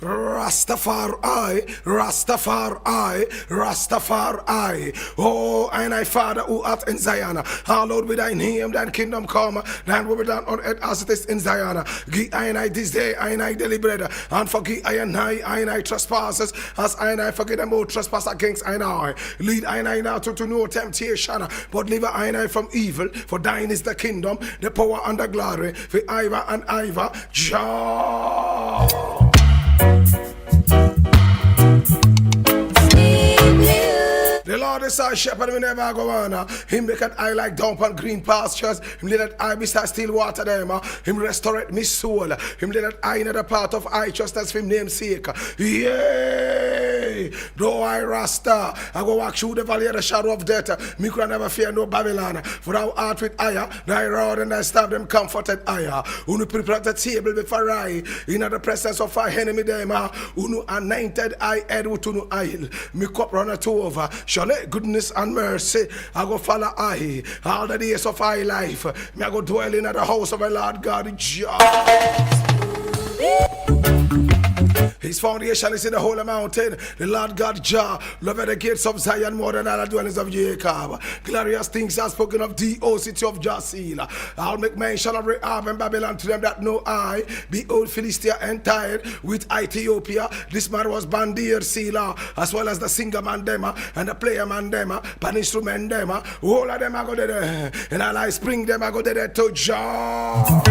Rastafari, Rastafari, Rastafari. Oh, and I, Father, who art in Zion, hallowed be thy name, thine kingdom come, thine will be done on earth as it is in Zion. Give I and I this day, I and I daily bread, and forgive I and I trespasses, as I and I forgive them who trespass against I and I. Lead I and I now to no temptation, but deliver I and I from evil, for thine is the kingdom, the power, and the glory, for ever and ever. Jah. The Lord is our shepherd, we never go on. Him make it I like dump on green pastures. Him let it I beside still water them. Him restore me soul. Him let it I in the part of righteousness for him name's sake. Yay! Though I Rasta, I go walk through the valley of the shadow of death. Me could never fear no Babylon. For thou art with ire, thy rod and thy staff them comforted ire. Who prepare the table before I, in the presence of our enemy them. Who anointed I head with no oil. Me cup runneth over. Surely goodness and mercy I go follow I all the days of my life. Me I go dwell in the house of my Lord God. His foundation is in the holy mountain. The Lord God Jah loveth the gates of Zion more than all the dwellings of Jacob. Glorious things are spoken of thee, O city of Jasil. I'll make mention of Rahab and Babylon to them that know I. Behold, Philistia and tired with Ethiopia. This man was Bandir Sila, as well as the singer man them and the player man them, pan instrument them. All of them I go there, and I spring them I go there to Jah.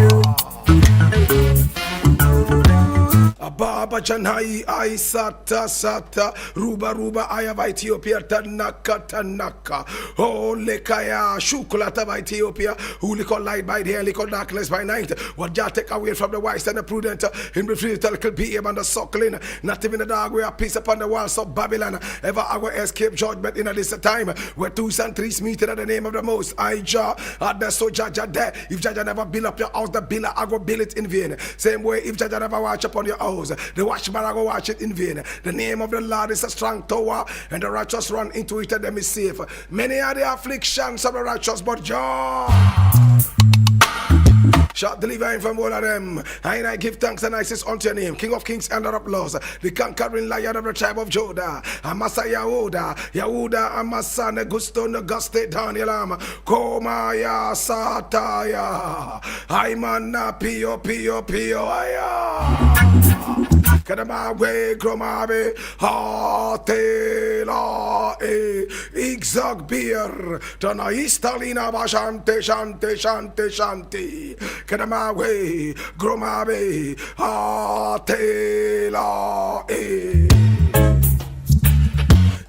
Baba Janai, I Sata, Ruba, I have Ethiopia, Tanaka. Oh, Lekaya, Shukulata of Ethiopia, who liquor light by day, liquor darkness by night. What Jah take away from the wise and the prudent, him refuse to little beam and the suckling, not even the dog, we are peace upon the walls of Babylon. Ever I will escape judgment in this time, where twos and threes meet in the name of the most. I Jah, at the so Jah there. If Jah never build up your house, the builder, I go build it in vain. Same way, if Jah never watch upon your house, the watchman I go watch it in vain. The name of the Lord is a strong tower, and the righteous run into it and them is safe. Many are the afflictions of the righteous, but Jah shall deliver him from all of them. And I give thanks and I says unto your name, King of kings and Lord of lords, the conquering Lion of the tribe of Judah, Amasa Yahuda, Amasa Negusto Neguste Danielam, Komaya Sataya, Aimana Pio Aya. Kadamawe Gromabe, Hatela, Exog Beer, Tana Istalina Bashante, Shanti. Kadamawe Gromabe, Hatela,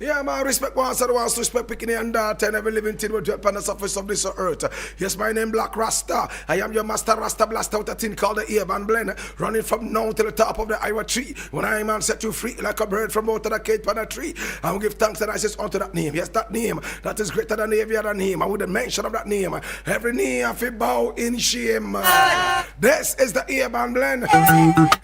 Yeah, man, respect one side wants to respect picking and daughter and every living thing will dwell upon the surface of this earth. Yes, my name Blakk Rasta. I am your master Rasta blast out a thing called the Earban Blend, running from now to the top of the Iowa tree. When I man set you free like a bird from out of the cage on a tree, I will give thanks and I says unto that name. Yes, that name that is greater than every other name. I would mention of that name. Every knee have to bow in shame. This is the Earban Blend,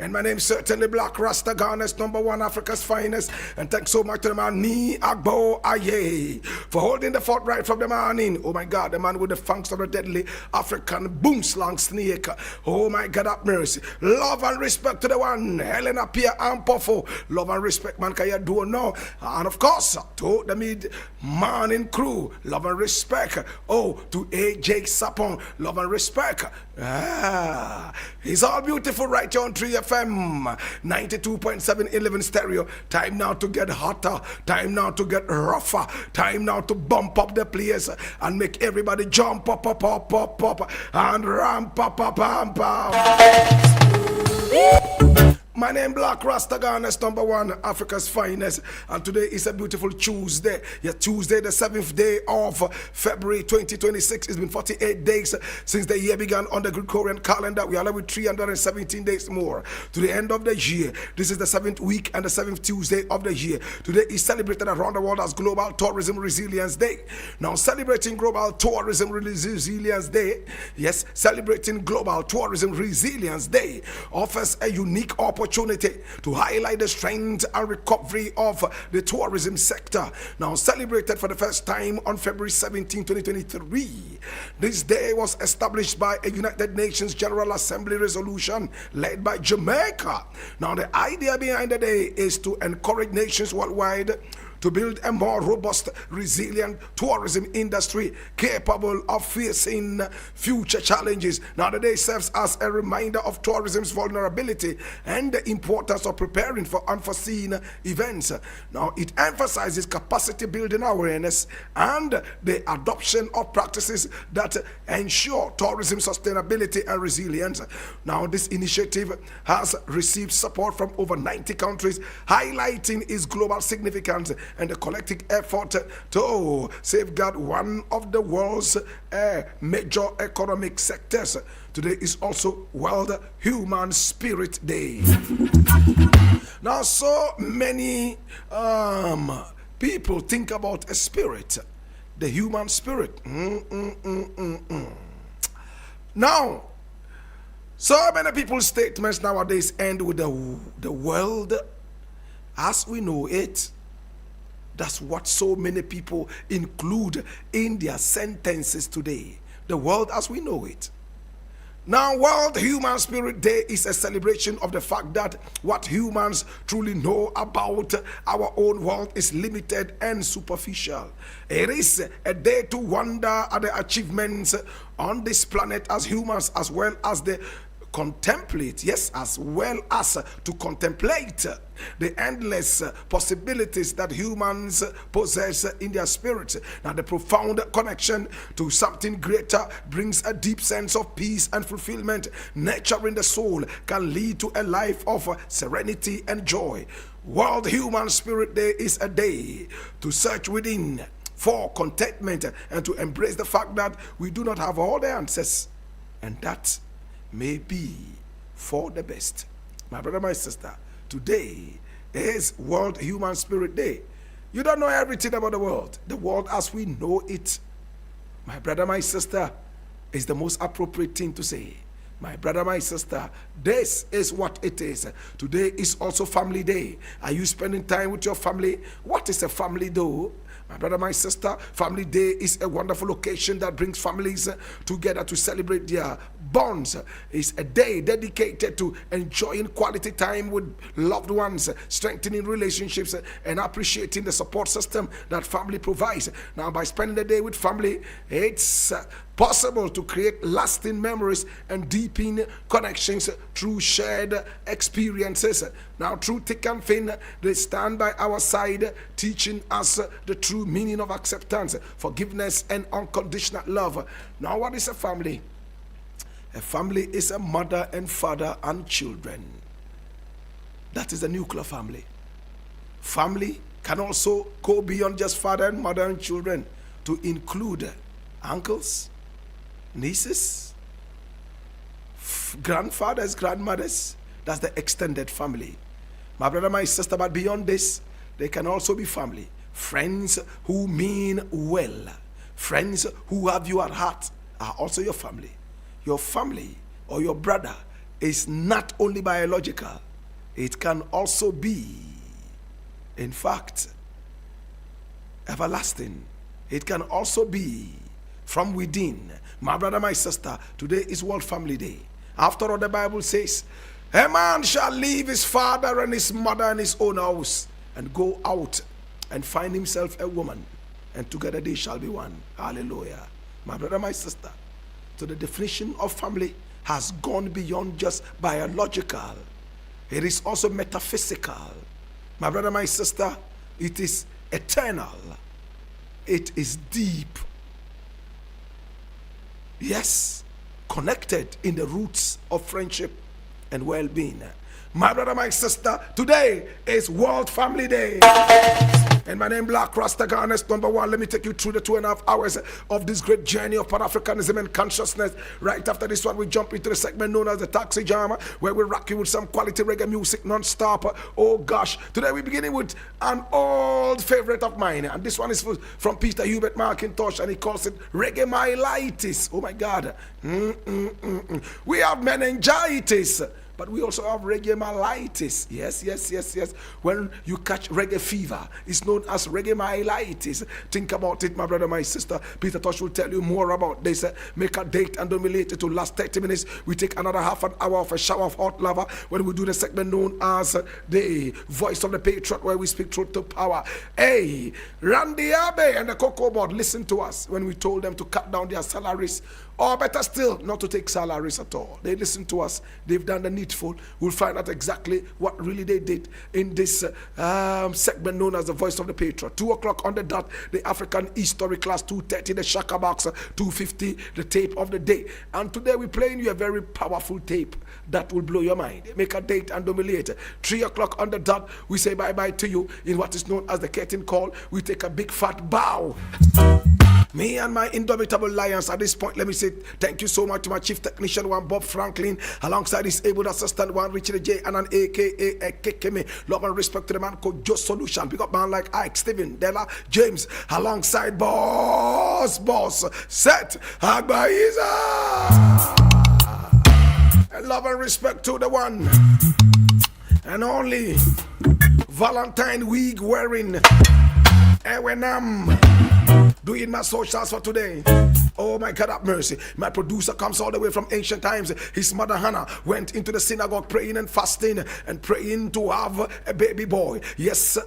and my name certainly Blakk Rasta, Ghana's #1 Africa's finest. And thanks so much to the man Agbo Aye for holding the fort right from the morning. Oh my God, the man with the fangs of the deadly African boom slang snake. Oh my God, have mercy. Love and respect to the one Helena Pia and Poffo. Love and respect, man, can you do now? And of course, to the mid morning crew, love and respect. Oh, to AJ Sapon, love and respect. It's all beautiful right here on 3FM 92.7 11 stereo. Time now to get hotter. Time now to get rougher. Time now to bump up the place and make everybody jump up and ramp up. My name Blakk Rasta, Ghana's #1 Africa's finest, and today is a beautiful Tuesday. Yeah, Tuesday, the 7th day of February 2026. It's been 48 days since the year began on the Gregorian calendar. We are left with 317 days more to the end of the year. This is the 7th week and the 7th Tuesday of the year. Today is celebrated around the world as Global Tourism Resilience Day. Now, celebrating Global Tourism Resilience Day, yes, celebrating Global Tourism Resilience Day offers a unique opportunity opportunity to highlight the strength and recovery of the tourism sector. Now celebrated for the first time on February 17, 2023. This day was established by a United Nations General Assembly resolution led by Jamaica. Now the idea behind the day is to encourage nations worldwide to build a more robust, resilient tourism industry capable of facing future challenges. Now, the day serves as a reminder of tourism's vulnerability and the importance of preparing for unforeseen events. Now, it emphasizes capacity building awareness and the adoption of practices that ensure tourism sustainability and resilience. Now, this initiative has received support from over 90 countries, highlighting its global significance and the collective effort to safeguard one of the world's major economic sectors. Today is also World Human Spirit Day. Now, so many people think about a spirit, the human spirit. Now, so many people's statements nowadays end with the world as we know it. That's what so many people include in their sentences today. The world as we know it. Now, World Human Spirit Day is a celebration of the fact that what humans truly know about our own world is limited and superficial. It is a day to wonder at the achievements on this planet as humans, as well as the contemplate, yes, as well as to contemplate the endless possibilities that humans possess in their spirit. Now, the profound connection to something greater brings a deep sense of peace and fulfillment. Nurturing the soul can lead to a life of serenity and joy. World Human Spirit Day is a day to search within for contentment and to embrace the fact that we do not have all the answers, and that may be for the best. My brother, my sister, today is World Human Spirit Day. You don't know everything about the world as we know it. My brother, my sister, is the most appropriate thing to say. My brother, my sister, this is what it is. Today is also Family Day. Are you spending time with your family? What is a family though? My brother, my sister, Family Day is a wonderful occasion that brings families together to celebrate their bonds. It's a day dedicated to enjoying quality time with loved ones, strengthening relationships, and appreciating the support system that family provides. Now, by spending the day with family, it's possible to create lasting memories and deepen connections through shared experiences. Now, through thick and thin, they stand by our side, teaching us the true meaning of acceptance, forgiveness, and unconditional love. Now, what is a family? A family is a mother and father and children. That is the nuclear family. Family can also go beyond just father and mother and children to include uncles, nieces, grandfathers, grandmothers. That's the extended family. My brother, my sister, but beyond this, they can also be family. Friends who mean well. Friends who have you at heart are also your family. Your family or your brother is not only biological, it can also be, in fact, everlasting. It can also be from within. My brother, my sister, today is World Family Day. After all, the Bible says, a man shall leave his father and his mother and his own house and go out and find himself a woman, and together they shall be one. Hallelujah. My brother, my sister, so the definition of family has gone beyond just biological. It is also metaphysical. My brother, my sister, it is eternal. It is deep. Yes, connected in the roots of friendship and well-being. My brother, my sister, today is World Family Day. And my name Blakk Rasta, Ghana's number one. Let me take you through the 2.5 hours of this great journey of Pan-Africanism and consciousness. Right after this one, we jump into the segment known as the Taxi Jam, where we rock you with some quality reggae music non-stop. Oh gosh, today we're beginning with an old favorite of mine. And this one is from Peter Hubert McIntosh, and he calls it Reggae Myelitis. Oh my God. We have meningitis. but we also have reggae myelitis. Yes. When you catch reggae fever, it's known as reggae myelitis. Think about it, my brother, my sister. Peter Tosh will tell you more about this. Make a date and don't be late to last 30 minutes. We take another half an hour of a shower of hot lava when we do the segment known as the Voice of the Patriot, where we speak truth to power. Hey, Randy Abe and the Cocoa Board, listen to us when we told them to cut down their salaries, or better still, not to take salaries at all. They listen to us. They've done the needful. We'll find out exactly what really they did in this segment known as the Voice of the Patriot. 2 o'clock on the dot, the African History class, 2:30, the Shaka Box, 2:50, the tape of the day. And today we're playing you a very powerful tape that will blow your mind. Make a date and don't be late. 3 o'clock on the dot, we say bye-bye to you in what is known as the curtain call. We take a big fat bow. Me and my indomitable lions. At this point, let me say thank you so much to my chief technician, one Bob Franklin, alongside his able assistant, one Richard J, and an AKA Kekeme. Love and respect to the man called Just Solution. Big up man like Ike, Steven, Della, James, alongside Boss, Set, Agbaiza. And love and respect to the one and only Valentine wig wearing Ewenam. Doing my socials for today. Oh my God, have mercy. My producer comes all the way from ancient times. His mother Hannah went into the synagogue praying and fasting and praying to have a baby boy. Yes, a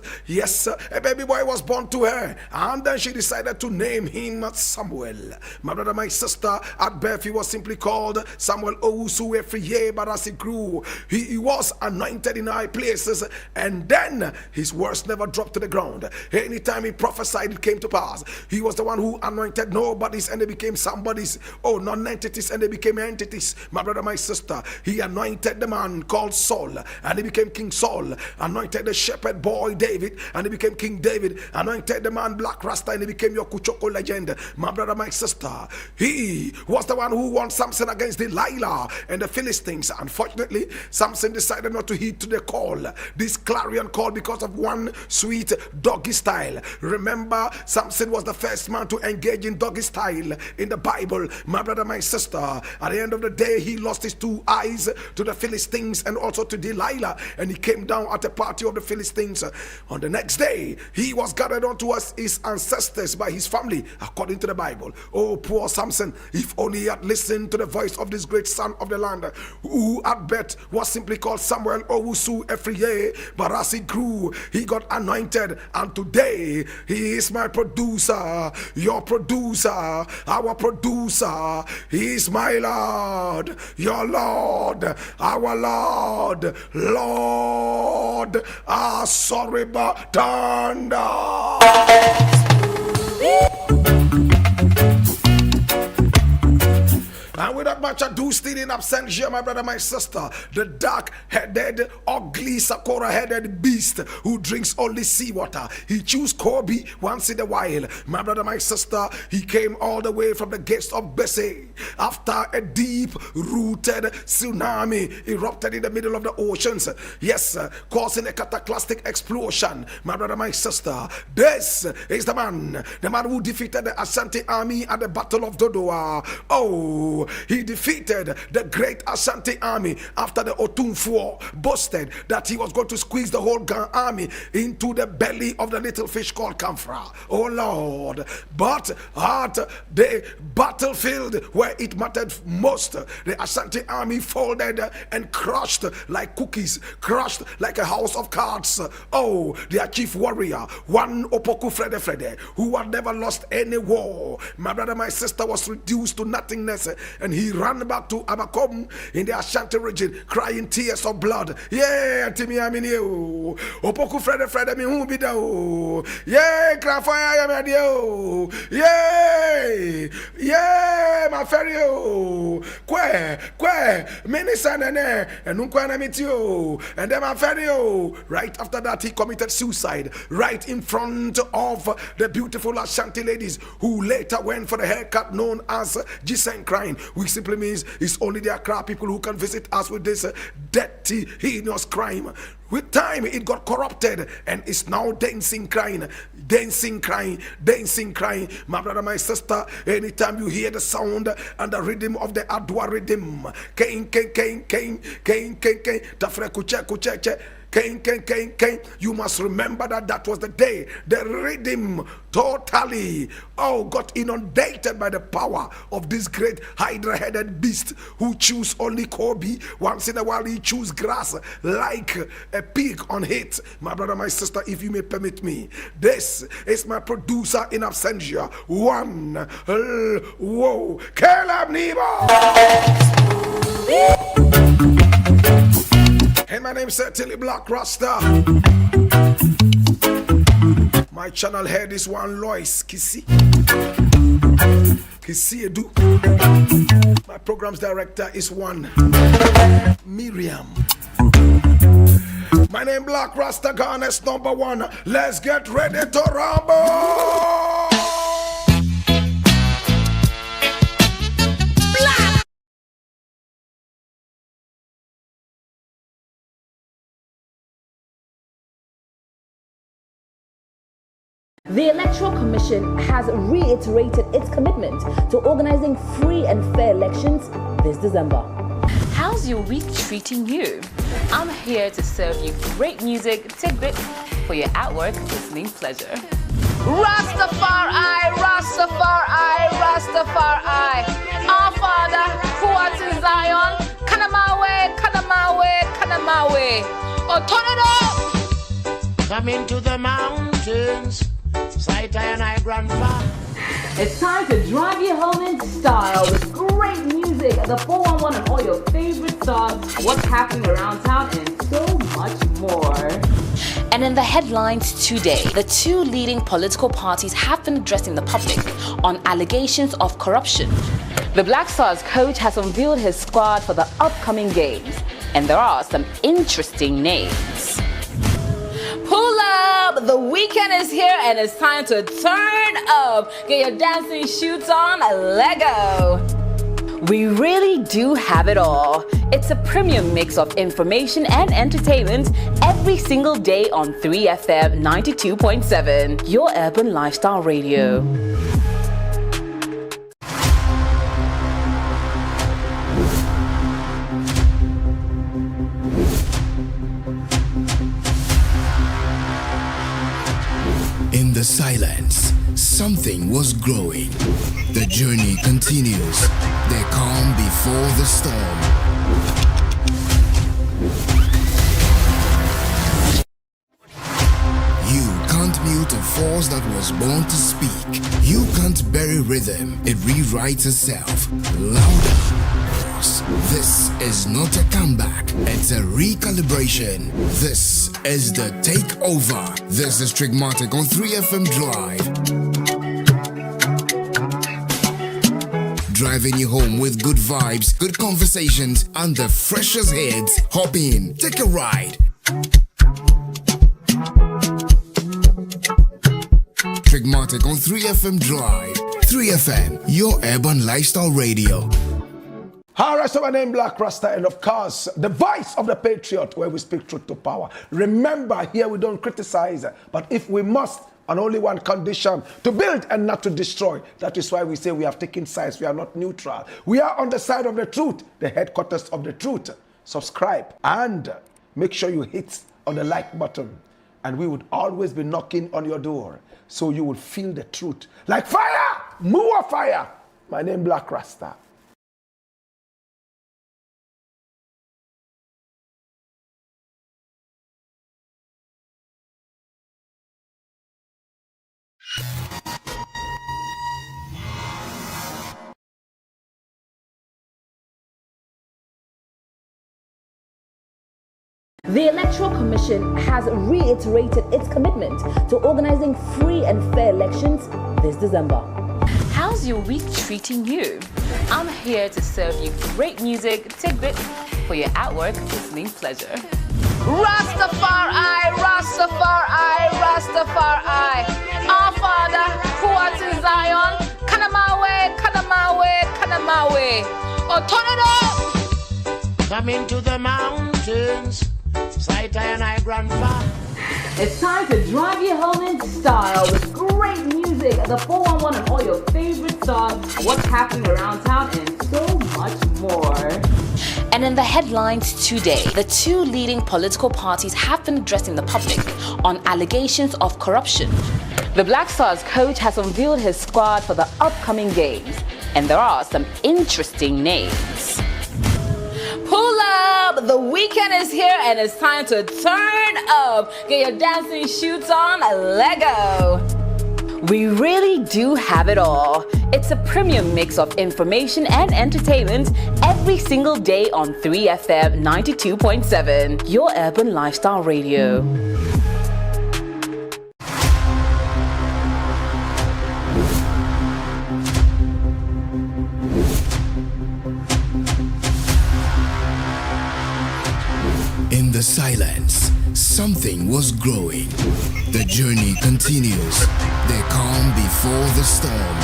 baby boy was born to her. And then she decided to name him Samuel. My brother, my sister, at birth he was simply called Samuel Owusu Efriye, but as he grew, he was anointed in high places, and then his words never dropped to the ground. Anytime he prophesied, it came to pass. He was the one who anointed nobodies and they became somebody's. Oh, non-entities and they became entities. My brother, my sister, he anointed the man called Saul and he became King Saul. Anointed the shepherd boy David and he became King David. Anointed the man Blakk Rasta and he became your kuchoko legend. My brother, my sister, he was the one who won Samson against Delilah and the Philistines. Unfortunately, Samson decided not to heed to the call, this clarion call, because of one sweet doggy style. Remember, Samson was the first man to engage in doggy style in the Bible. My brother, my sister, at the end of the day, he lost his 2 eyes to the Philistines and also to Delilah, and he came down at a party of the Philistines. On the next day, he was gathered unto us his ancestors by his family, according to the Bible. Oh, poor Samson, if only he had listened to the voice of this great son of the land, who at birth was simply called Samuel Owusu Efriye, but as he grew, he got anointed, and today he is my producer, your producer, our producer. He is my Lord, your Lord, our Lord, Asoribatanda. And without much ado, still in absentia, my brother, my sister, the dark-headed, ugly, sakura-headed beast who drinks only seawater. He chews Kobe once in a while. My brother, my sister, he came all the way from the gates of Bessie after a deep-rooted tsunami erupted in the middle of the oceans. Yes, causing a cataclysmic explosion. My brother, my sister, this is the man who defeated the Ashanti army at the Battle of Dodoa. Oh, he defeated the great Ashanti army after the Otunfuo boasted that he was going to squeeze the whole Gan army into the belly of the little fish called Kamfra. Oh Lord. But at the battlefield where it mattered most, the Ashanti army folded and crushed like cookies, crushed like a house of cards. Oh, their chief warrior, one Opoku Frede, who had never lost any war, my brother, my sister, was reduced to nothingness, and he ran back to Abakom in the Ashanti region, crying tears of blood. Yeah, Timmy, I'm in you. Opoku Frede, me who be there. Yeah, Crafaya, I'm you. Yeah, my ferry. Kwe, Minisanene, and Unkwana meet you. And then my ferry. Right after that, he committed suicide right in front of the beautiful Ashanti ladies who later went for the haircut known as Gisenkrine. We which simply means it's only the Accra people who can visit us with this dirty, heinous crime. With time, it got corrupted and it's now dancing, crying, dancing, crying, dancing, crying. My brother, my sister, anytime you hear the sound and the rhythm of the Adwa rhythm, Kain, Kain, Kain, Kain, Kain, Kain, Kain, Tafre Kuche, Kuche, Kain, Kain, Kain, Kain, you must remember that was the day the rhythm totally got inundated by the power of this great hydra-headed beast who chews only Kobe. Once in a while he chews grass like a pig on hit. My brother, my sister, if you may permit me, this is my producer in absentia, one whoa, Caleb Nebo. Hey, my name is certainly Blakk Rasta. My channel head is one Lois Kisi Edu. My programs director is one Miriam. My name Blakk Rasta, Ghana's #1. Let's get ready to rumble. The Electoral Commission has reiterated its commitment to organizing free and fair elections this December. How's your week treating you? I'm here to serve you great music tidbit for your at-work listening pleasure. Rastafari, Rastafari, Rastafari. Our Father, who art in Zion, Kanamawe, Kanamawe, Kanamawe. Oh, turn it up! Come into the mountains. Sight and I grandfather. It's time to drive you home in style with great music, the 411 and all your favorite songs, what's happening around town, and so much more. And in the headlines today, the two leading political parties have been addressing the public on allegations of corruption. The Black Stars coach has unveiled his squad for the upcoming games, and there are some interesting names. Pull up! The weekend is here and it's time to turn up. Get your dancing shoes on, Lego. We really do have it all. It's a premium mix of information and entertainment every single day on 3FM 92.7, your urban lifestyle radio. In the silence, something was growing. The journey continues. The calm before the storm. You can't mute a force that was born to speak. You can't bury rhythm. It rewrites itself. Louder. This is not a comeback, it's a recalibration. This is the takeover. This is Trigmatic on 3FM Drive. Driving you home with good vibes, good conversations, and the freshest hits. Hop in, take a ride. Trigmatic on 3FM Drive. 3FM, your urban lifestyle radio. Alright, so my name Blakk Rasta, and of course, the voice of the Patriot, where we speak truth to power. Remember, here we don't criticize, but if we must, on only one condition, to build and not to destroy. That is why we say we have taken sides, we are not neutral. We are on the side of the truth, the headquarters of the truth. Subscribe and make sure you hit on the like button, and we would always be knocking on your door, so you will feel the truth. Like fire, more fire. My name Blakk Rasta. The Electoral Commission has reiterated its commitment to organizing free and fair elections this December. How's your week treating you? I'm here to serve you great music tidbit for your at-work listening pleasure. Rastafari, Rastafari, Rastafari. Our Father, who art in Zion, Kanamawe, Kanamawe, Kanamawe. Oh, turn it up! Coming to the mountains, sight and I grandpa. It's time to drive you home in style with great music, the 411 and all your favorite songs, what's happening around town, and so much more. And in the headlines today, the two leading political parties have been addressing the public on allegations of corruption. The Blakk Rasta's coach has unveiled his squad for the upcoming games, and there are some interesting names. Pull up! The weekend is here and it's time to turn up. Get your dancing shoes on, Lego. We really do have it all. It's a premium mix of information and entertainment every single day on 3FM 92.7, your urban lifestyle radio. In the silence, something was growing. The journey continues. The calm before the storm.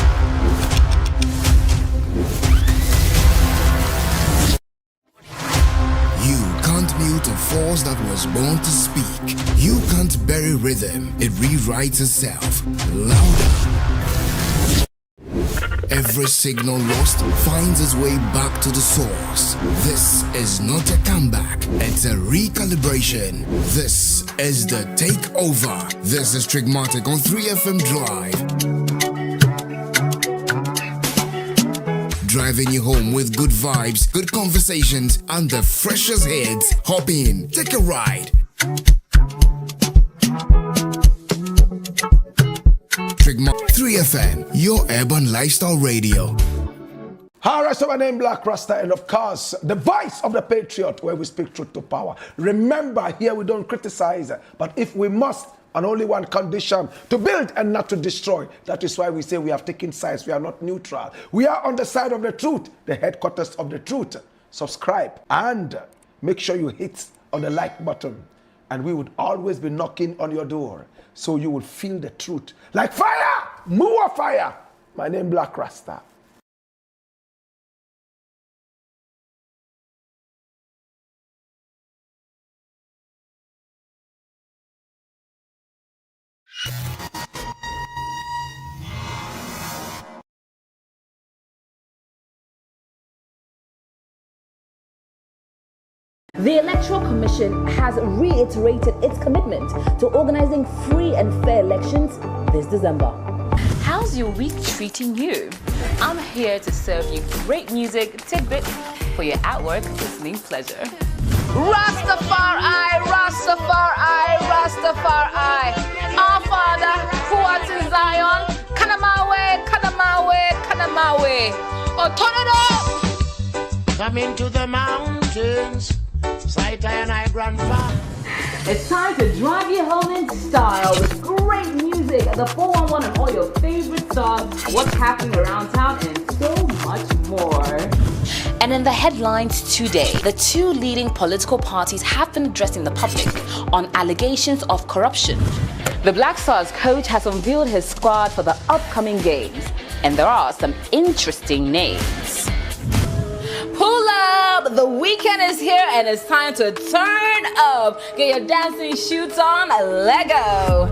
You can't mute a force that was born to speak. You can't bury rhythm. It rewrites itself. Louder. Every signal lost finds its way back to the source. This is not a comeback, it's a recalibration. This is the takeover. This is Trigmatic on 3FM Drive. Driving you home with good vibes, good conversations, and the freshest hits. Hop in, take a ride. Trigma 3FM, your urban lifestyle radio. Alright, so my name Blakk Rasta, and of course, the voice of the Patriot, where we speak truth to power. Remember, here we don't criticize, but if we must, on only one condition, to build and not to destroy. That is why we say we have taken sides, we are not neutral. We are on the side of the truth, the headquarters of the truth. Subscribe and make sure you hit on the like button, and we would always be knocking on your door, so you will feel the truth. Like fire, more fire. My name Blakk Rasta. The Electoral Commission has reiterated its commitment to organizing free and fair elections this December. How's your week treating you? I'm here to serve you great music tidbits for your at-work listening pleasure. Rastafari, Rastafari, Rastafari. Our Father, who art in Zion, Kanamawe, Kanamawe, Kanamawe. Oh, turn it up! Coming to the mountains, sight and I grandpa. It's time to drive you home in style with great music, the 411 and all your favorite songs, what's happening around town, and so much more. And in the headlines today, the two leading political parties have been addressing the public on allegations of corruption. The Blakk Rasta's coach has unveiled his squad for the upcoming games, and there are some interesting names. Pull up! The weekend is here and it's time to turn up. Get your dancing shoes on, Lego.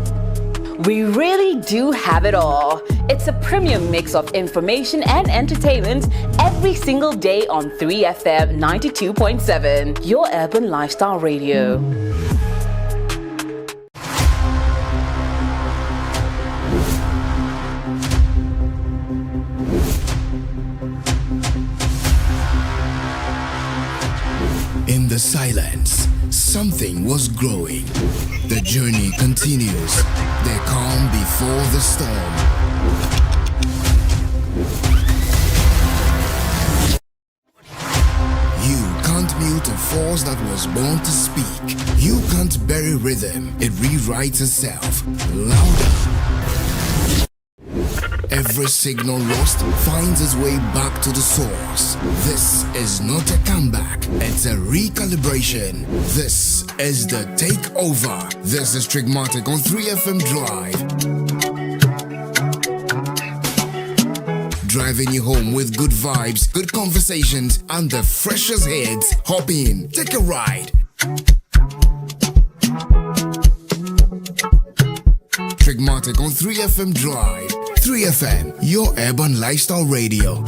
We really do have it all. It's a premium mix of information and entertainment every single day on 3FM 92.7, your urban lifestyle radio. In the silence, something was growing. The journey continues. The calm before the storm. You can't mute a force that was born to speak. You can't bury rhythm. It rewrites itself. Louder. Every signal lost finds its way back to the source. This is not a comeback, it's a recalibration. This is the takeover. This is Trigmatic on 3FM Drive. Driving you home with good vibes, good conversations, and the freshest hits. Hop in, take a ride. Trigmatic on 3FM Drive. 3FM, your urban lifestyle radio.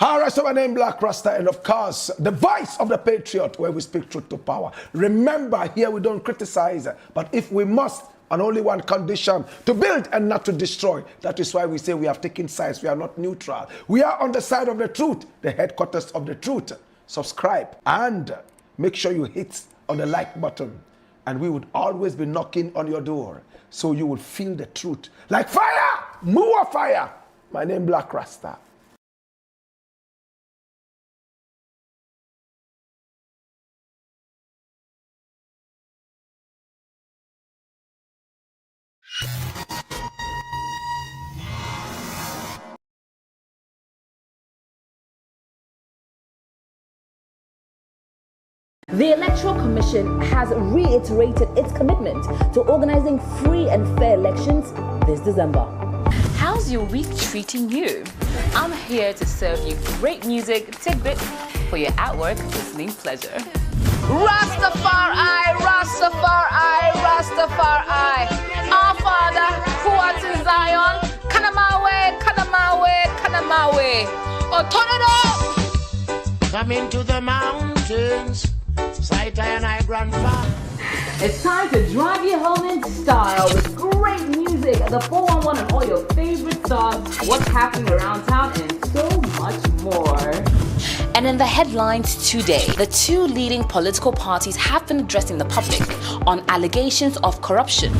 Alright, so my name Blakk Rasta, and of course, the voice of the Patriot, where we speak truth to power. Remember, here we don't criticize, but if we must, on only one condition, to build and not to destroy. That is why we say we have taken sides, we are not neutral. We are on the side of the truth, the headquarters of the truth. Subscribe and make sure you hit on the like button, and we would always be knocking on your door, so you will feel the truth. Like fire, more fire. My name Blakk Rasta. The Electoral Commission has reiterated its commitment to organizing free and fair elections this December. How's your week treating you? I'm here to serve you great music tidbit for your at-work listening pleasure. Rastafari, Rastafari, Rastafari. Our Father, who art in Zion, Kanamawe, Kanamawe, Kanamawe. Oh, turn it up! Come into the mountains, sight and I grandpa. It's time to drive you home in style with great music, the 411 and all your favorite songs, what's happening around town, and so much more. And in the headlines today, the two leading political parties have been addressing the public on allegations of corruption.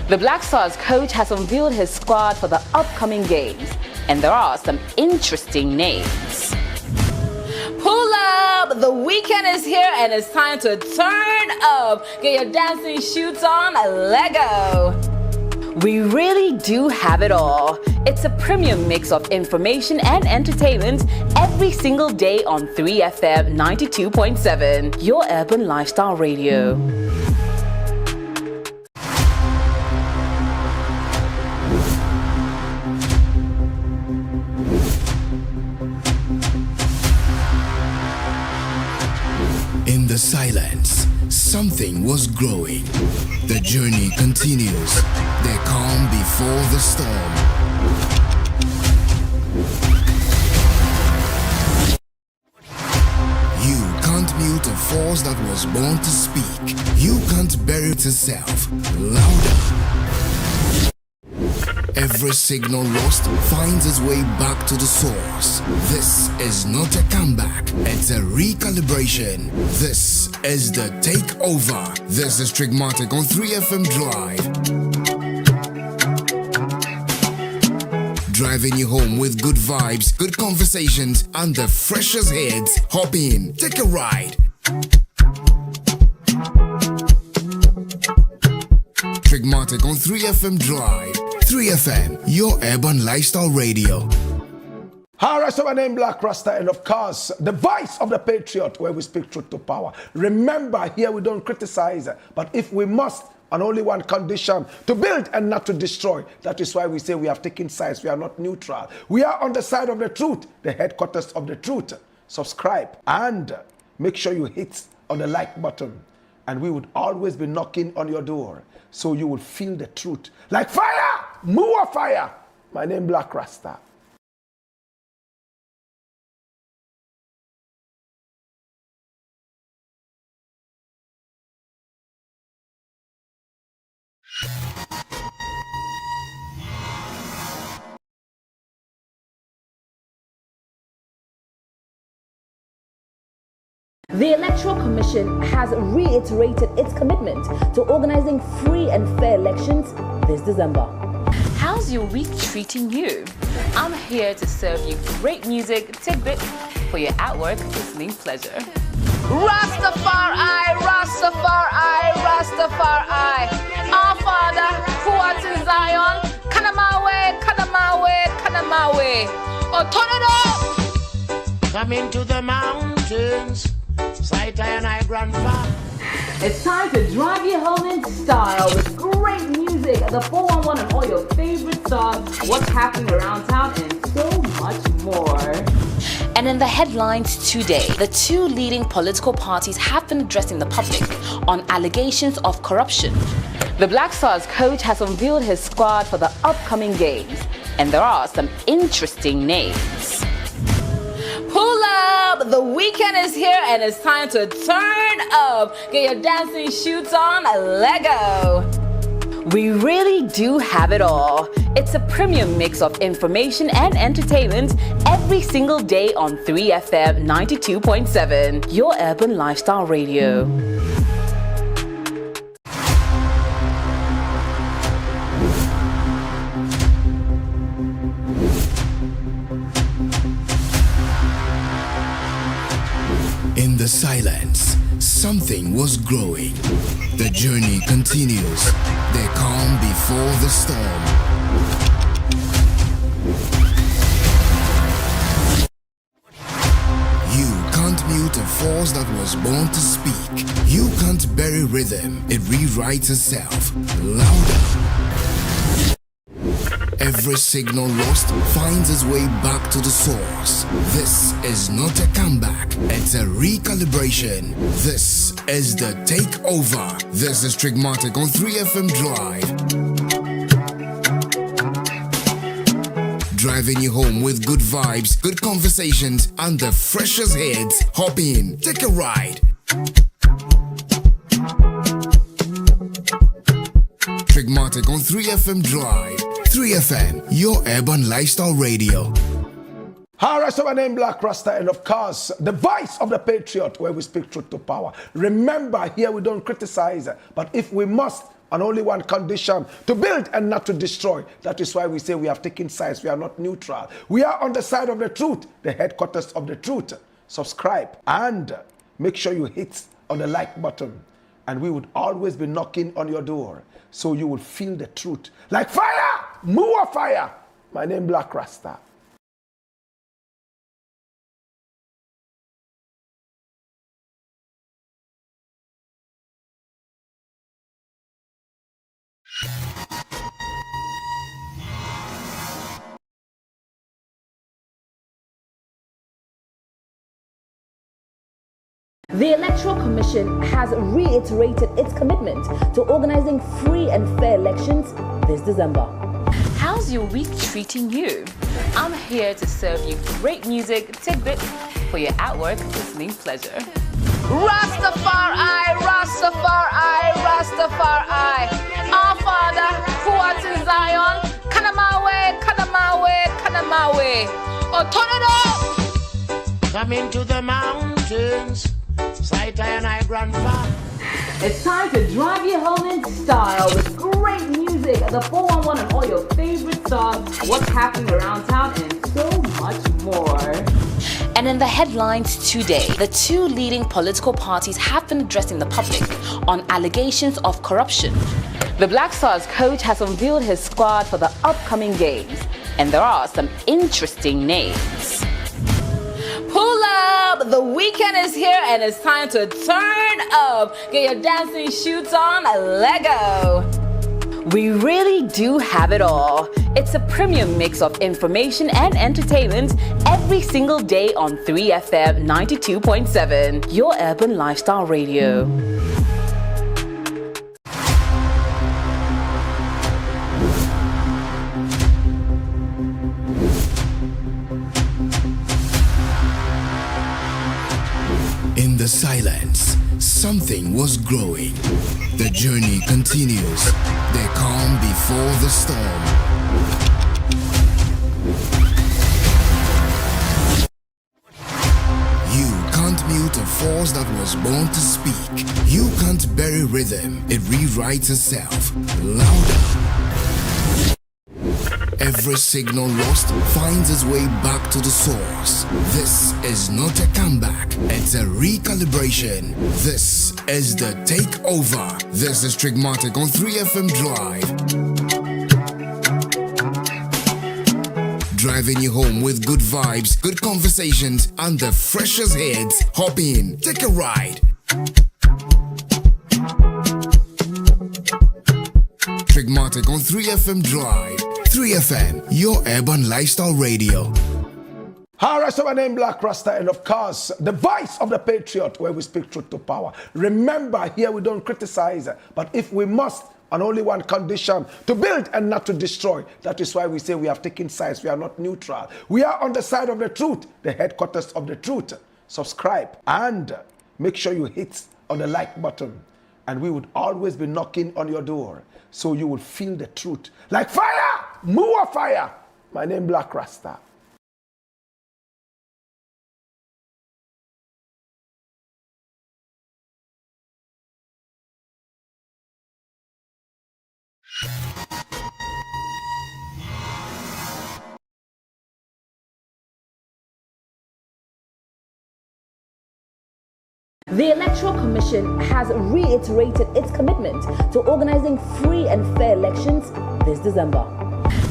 The Black Stars coach has unveiled his squad for the upcoming games, and there are some interesting names. Pull up! The weekend is here and it's time to turn up. Get your dancing shoes on, Lego. We really do have it all. It's a premium mix of information and entertainment every single day on 3FM 92.7, your urban lifestyle radio. In the silence, something was growing. The journey continues. They calm before the storm. You can't mute a force that was born to speak. You can't bury it yourself. Louder. Every signal lost finds its way back to the source. This is not a comeback, it's a recalibration. This is the takeover. This is Trigmatic on 3FM Drive. Driving you home with good vibes, good conversations, and the freshest hits. Hop in, take a ride. Trigmatic on 3FM Drive. 3FM, your urban lifestyle radio. Alright, so my name Blakk Rasta, and of course, the voice of the Patriot, where we speak truth to power. Remember, here we don't criticize, but if we must, on only one condition, to build and not to destroy. That is why we say we have taken sides, we are not neutral. We are on the side of the truth, the headquarters of the truth. Subscribe and make sure you hit on the like button, and we would always be knocking on your door, so you will feel the truth. Like fire, more fire. My name Blakk Rasta. The Electoral Commission has reiterated its commitment to organizing free and fair elections this December. How's your week treating you? I'm here to serve you great music tidbit for your at-work listening pleasure. Rastafari, Rastafari, Rastafari. Our Father, who art in Zion, Kanamawe, Kanamawe, Kanamawe. Oh, turn it up! Come into the mountains, sight and I grandpa. It's time to drive you home in style with great music, the 411 and all your favorite songs, what's happening around town, and so much much more. And in the headlines today, the two leading political parties have been addressing the public on allegations of corruption. The Blakk Rasta's coach has unveiled his squad for the upcoming games, and there are some interesting names. Pull up! The weekend is here and it's time to turn up. Get your dancing shoes on, Lego. We really do have it all. It's a premium mix of information and entertainment every single day on 3FM 92.7, your urban lifestyle radio. In the silence, something was growing. The journey continues. They calm before the storm. You can't mute a force that was born to speak. You can't bury rhythm. It rewrites itself. Louder. Every signal lost finds its way back to the source. This is not a comeback, it's a recalibration. This is the takeover. This is Trigmatic on 3FM Drive. Driving you home with good vibes, good conversations, and the freshest hits. Hop in, take a ride. Trigmatic on 3FM Drive. 3FM, your urban lifestyle radio. Alright, so my name Blakk Rasta, and of course, the voice of the Patriot, where we speak truth to power. Remember, here we don't criticize, but if we must, on only one condition, to build and not to destroy. That is why we say we have taken sides, we are not neutral. We are on the side of the truth, the headquarters of the truth. Subscribe and make sure you hit on the like button, and we would always be knocking on your door, so you will feel the truth. Like fire, more fire. My name Blakk Rasta. The Electoral Commission has reiterated its commitment to organizing free and fair elections this December. How's your week treating you? I'm here to serve you great music tidbits for your at-work listening pleasure. Rastafari, Rastafari, Rastafari. Our Father, who art in Zion, Kanamawe, Kanamawe, Kanamawe. Oh, turn it up! Come into the mountains, sight and I grandpa. It's time to drive you home in style with great music, the 411 and all your favorite songs, what's happening around town, and so much more. And in the headlines today, the two leading political parties have been addressing the public on allegations of corruption. The Blakk Rasta's coach has unveiled his squad for the upcoming games, and there are some interesting names. Pull up! The weekend is here and it's time to turn up. Get your dancing shoes on, Lego. We really do have it all. It's a premium mix of information and entertainment every single day on 3FM 92.7, your urban lifestyle radio. In the silence, something was growing. The journey continues. They calm before the storm. You can't mute a force that was born to speak. You can't bury rhythm. It rewrites itself. Louder. Every signal lost finds its way back to the source. This is not a comeback, it's a recalibration. This is the takeover. This is Trigmatic on 3FM Drive. Driving you home with good vibes, good conversations, and the freshest hits. Hop in, take a ride. Trigmatic on 3FM Drive. 3FM, your urban lifestyle radio. Alright, so my name Blakk Rasta, and of course, the voice of the Patriot, where we speak truth to power. Remember, here we don't criticize, but if we must, on only one condition, to build and not to destroy. That is why we say we have taken sides, we are not neutral. We are on the side of the truth, the headquarters of the truth. Subscribe and make sure you hit on the like button, and we would always be knocking on your door, so you will feel the truth. Like fire, more fire. My name Blakk Rasta. The Electoral Commission has reiterated its commitment to organizing free and fair elections this December.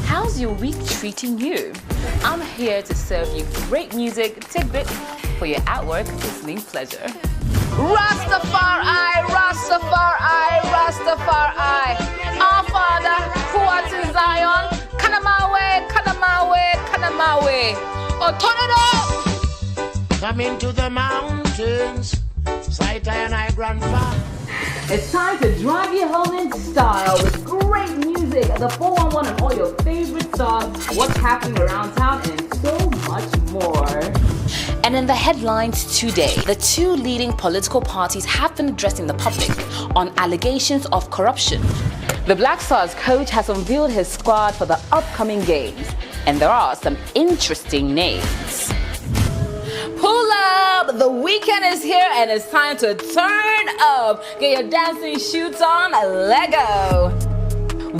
How's your week treating you? I'm here to serve you great music tidbits for your at-work listening pleasure. Rastafari, Rastafari, Rastafari. Our Father, who art in Zion, Kanamawe, Kanamawe, Kanamawe. Oh, turn it up! Come into the mountains, sight and I grandfather. It's time to drive you home in style with great music, the 411 and all your favorite stars, what's happening around town, and so much more. And in the headlines today, the two leading political parties have been addressing the public on allegations of corruption. The Black Stars coach has unveiled his squad for the upcoming games, and there are some interesting names. Pull up! The weekend is here and it's time to turn up. Get your dancing shoes on, Lego.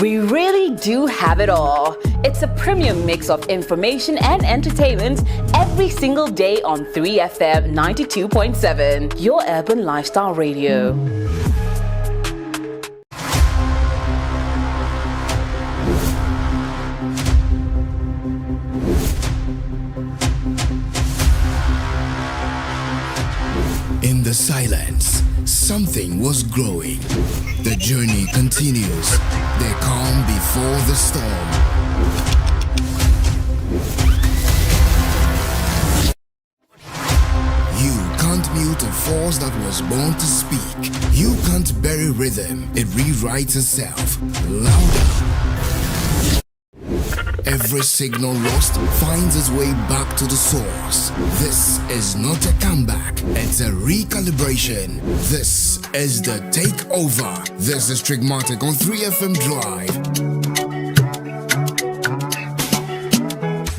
We really do have it all. It's a premium mix of information and entertainment every single day on 3FM 92.7, your urban lifestyle radio. In the silence, something was growing. The journey continues. They calm before the storm. You can't mute a force that was born to speak. You can't bury rhythm. It rewrites itself. Louder. Every signal lost finds its way back to the source. This is not a comeback, it's a recalibration. This is the takeover. This is Trigmatic on 3FM Drive.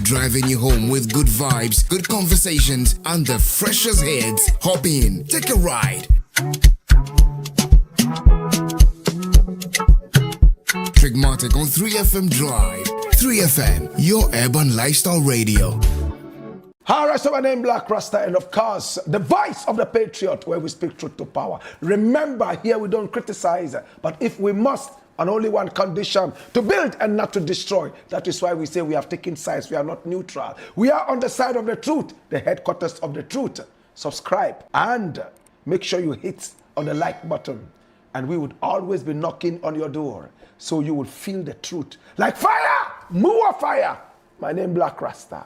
Driving you home with good vibes, good conversations, and the freshest hits. Hop in, take a ride. Trigmatic on 3FM Drive. 3FM, your urban lifestyle radio. Alright, so my name Blakk Rasta, and of course, the voice of the Patriot, where we speak truth to power. Remember, here we don't criticize, but if we must, on only one condition, to build and not to destroy. That is why we say we have taken sides, we are not neutral. We are on the side of the truth, the headquarters of the truth. Subscribe and make sure you hit on the like button, and we would always be knocking on your door, so you will feel the truth. Like fire, more fire. My name Blakk Rasta.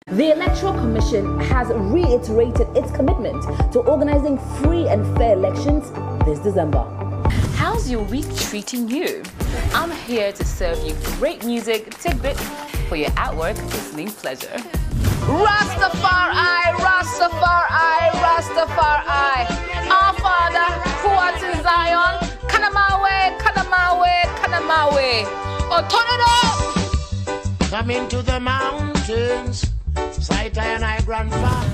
The Electoral Commission has reiterated its commitment to organizing free and fair elections this December. How's your week treating you? I'm here to serve you great music tidbits for your at-work listening pleasure. Rastafari, Rastafari, Rastafari. Our Father, who art in Zion, Kanamawe, Kanamawe, Kanamawe. Oh, turn it up! Come into the mountains, sight and I grandfather.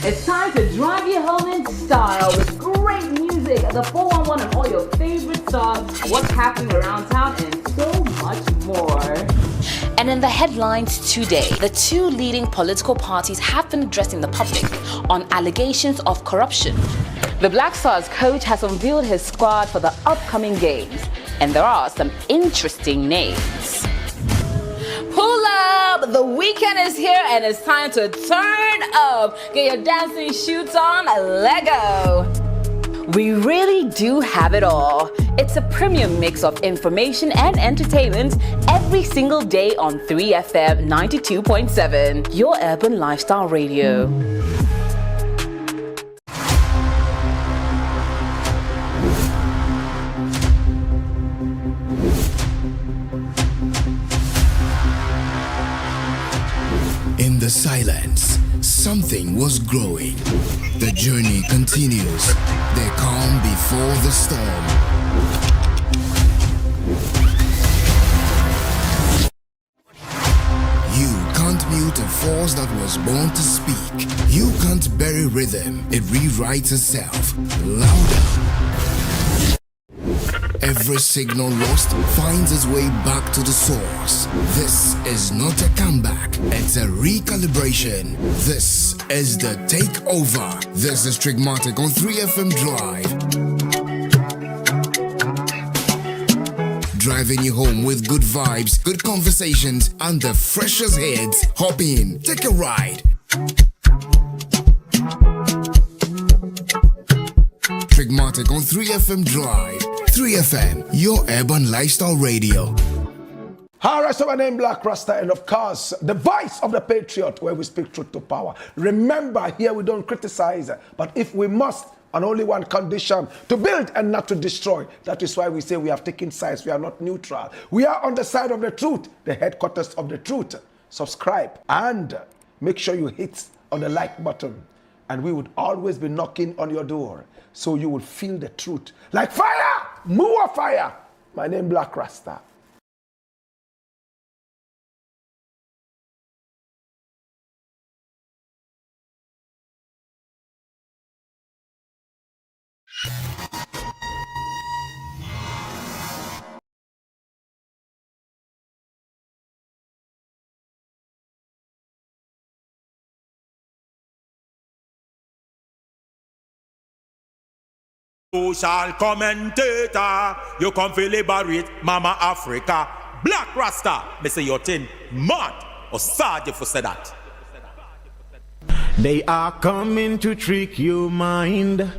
It's time to drive you home in style with great music, the 411 and all your favorite stars, what's happening around town, and so much more. And in the headlines today, the two leading political parties have been addressing the public on allegations of corruption. The Black Stars coach has unveiled his squad for the upcoming games, and there are some interesting names. Pull up! The weekend is here and it's time to turn up. Get your dancing shoes on, let go. We really do have it all. It's a premium mix of information and entertainment every single day on 3FM 92.7, your urban lifestyle radio. In the silence, something was growing. The journey continues. The calm before the storm. You can't mute a force that was born to speak. You can't bury rhythm. It rewrites itself. Louder. Every signal lost finds its way back to the source. This is not a comeback, it's a recalibration. This is the takeover. This is Trigmatic on 3FM Drive. Driving you home with good vibes, good conversations, and the freshest hits. Hop in, take a ride. Trigmatic on 3FM Drive. 3FM, your urban lifestyle radio. Alright, so my name Blakk Rasta, and of course, the voice of the Patriot, where we speak truth to power. Remember, here we don't criticize, but if we must, on only one condition, to build and not to destroy. That is why we say we have taken sides. We are not neutral. We are on the side of the truth, the headquarters of the truth. Subscribe and make sure you hit on the like button. And we would always be knocking on your door, so you will feel the truth. Like fire, more fire. My name Blakk Rasta. Social commentator, you come to liberate Mama Africa. Blakk Rasta, me say your thing mad or sad if you say that. They are coming to trick your mind.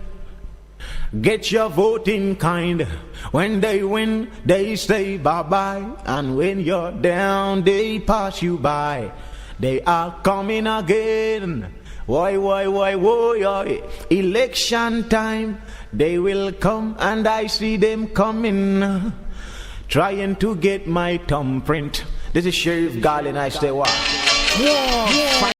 Get your vote in kind. When they win, they say bye-bye. And when you're down, they pass you by. They are coming again. Why, election time, they will come and I see them coming, trying to get my thumbprint. This is Sheriff Garland, I say what? Yeah.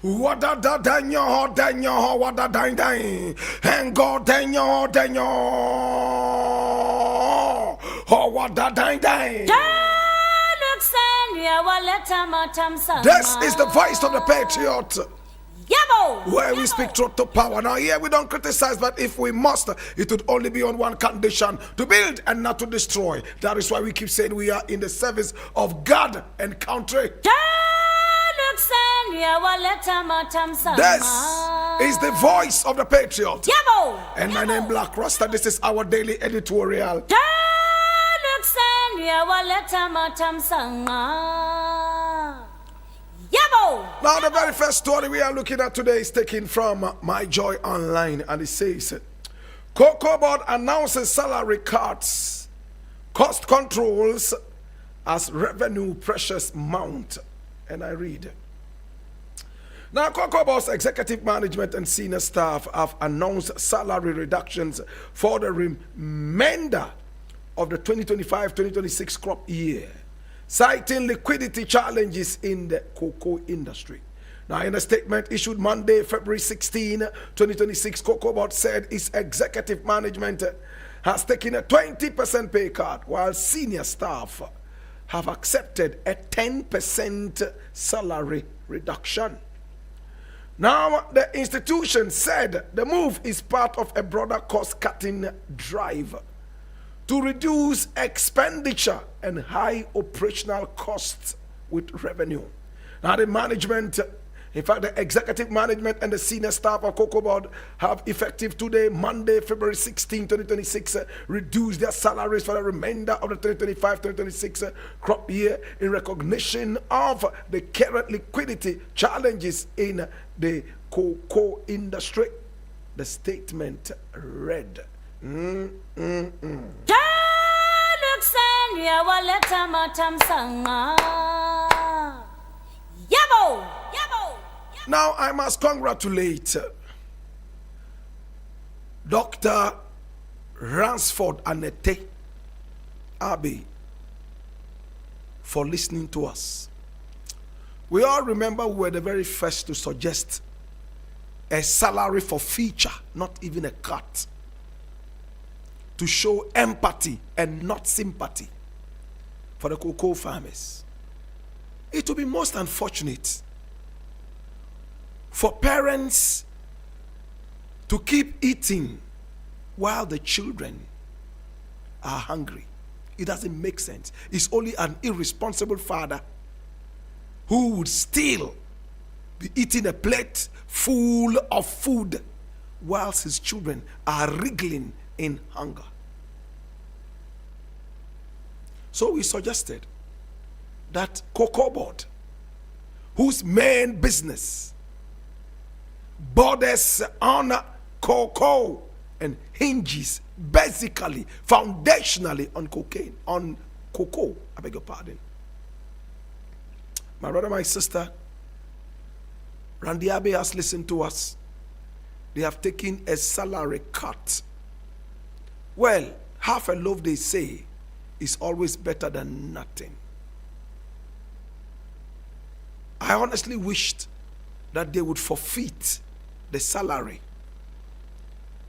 What a da danyo, danyo, what a dang dang, and go danyo, danyo, oh what a dang dang. This is the voice of the Patriot. Where we speak truth to power. Now here we don't criticize, but if we must, it would only be on one condition: to build and not to destroy. That is why we keep saying we are in the service of God and country. This is the voice of the Patriot. And my name Blakk Rasta. This is our daily editorial. Now the very first story we are looking at today is taken from My Joy Online, and it says Cocoa Board announces salary cuts, cost controls as revenue pressures mount. And I read, now Cocoa Board's executive management and senior staff have announced salary reductions for the remainder of the 2025-2026 crop year, citing liquidity challenges in the cocoa industry. Now, in a statement issued Monday, February 16, 2026, Cocoa Board said its executive management has taken a 20% pay cut, while senior staff have accepted a 10% salary reduction. Now, the institution said the move is part of a broader cost-cutting drive to reduce expenditure and high operational costs with revenue. Now, the management, in fact, the executive management and the senior staff of Cocoa Board have effective today, Monday, February 16, 2026, reduced their salaries for the remainder of the 2025-2026 crop year in recognition of the current liquidity challenges in the cocoa industry. The statement read. Now I must congratulate Dr. Ransford Anete Abbey for listening to us. We all remember we were the very first to suggest a salary for feature, not even a cut, to show empathy and not sympathy for the cocoa farmers. It would be most unfortunate for parents to keep eating while the children are hungry. It doesn't make sense. It's only an irresponsible father who would still be eating a plate full of food whilst his children are wriggling in hunger. So we suggested that Cocoa Board, whose main business borders on cocoa and hinges basically, foundationally on cocoa, I beg your pardon. My brother, my sister, Randy Abbey has listened to us. They have taken a salary cut. Well, half a loaf, they say, is always better than nothing. I honestly wished that they would forfeit the salary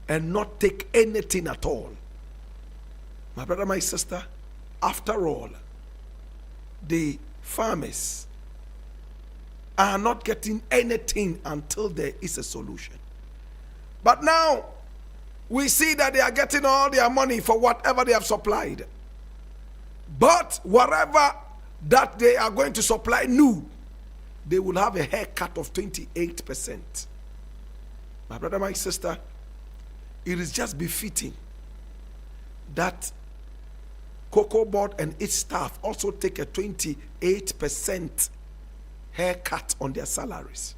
and not take anything at all. My brother, my sister, after all, the farmers are not getting anything until there is a solution. But now, we see that they are getting all their money for whatever they have supplied. But whatever that they are going to supply new, they will have a haircut of 28%. My brother, my sister, it is just befitting that Cocoa Board and its staff also take a 28% haircut on their salaries.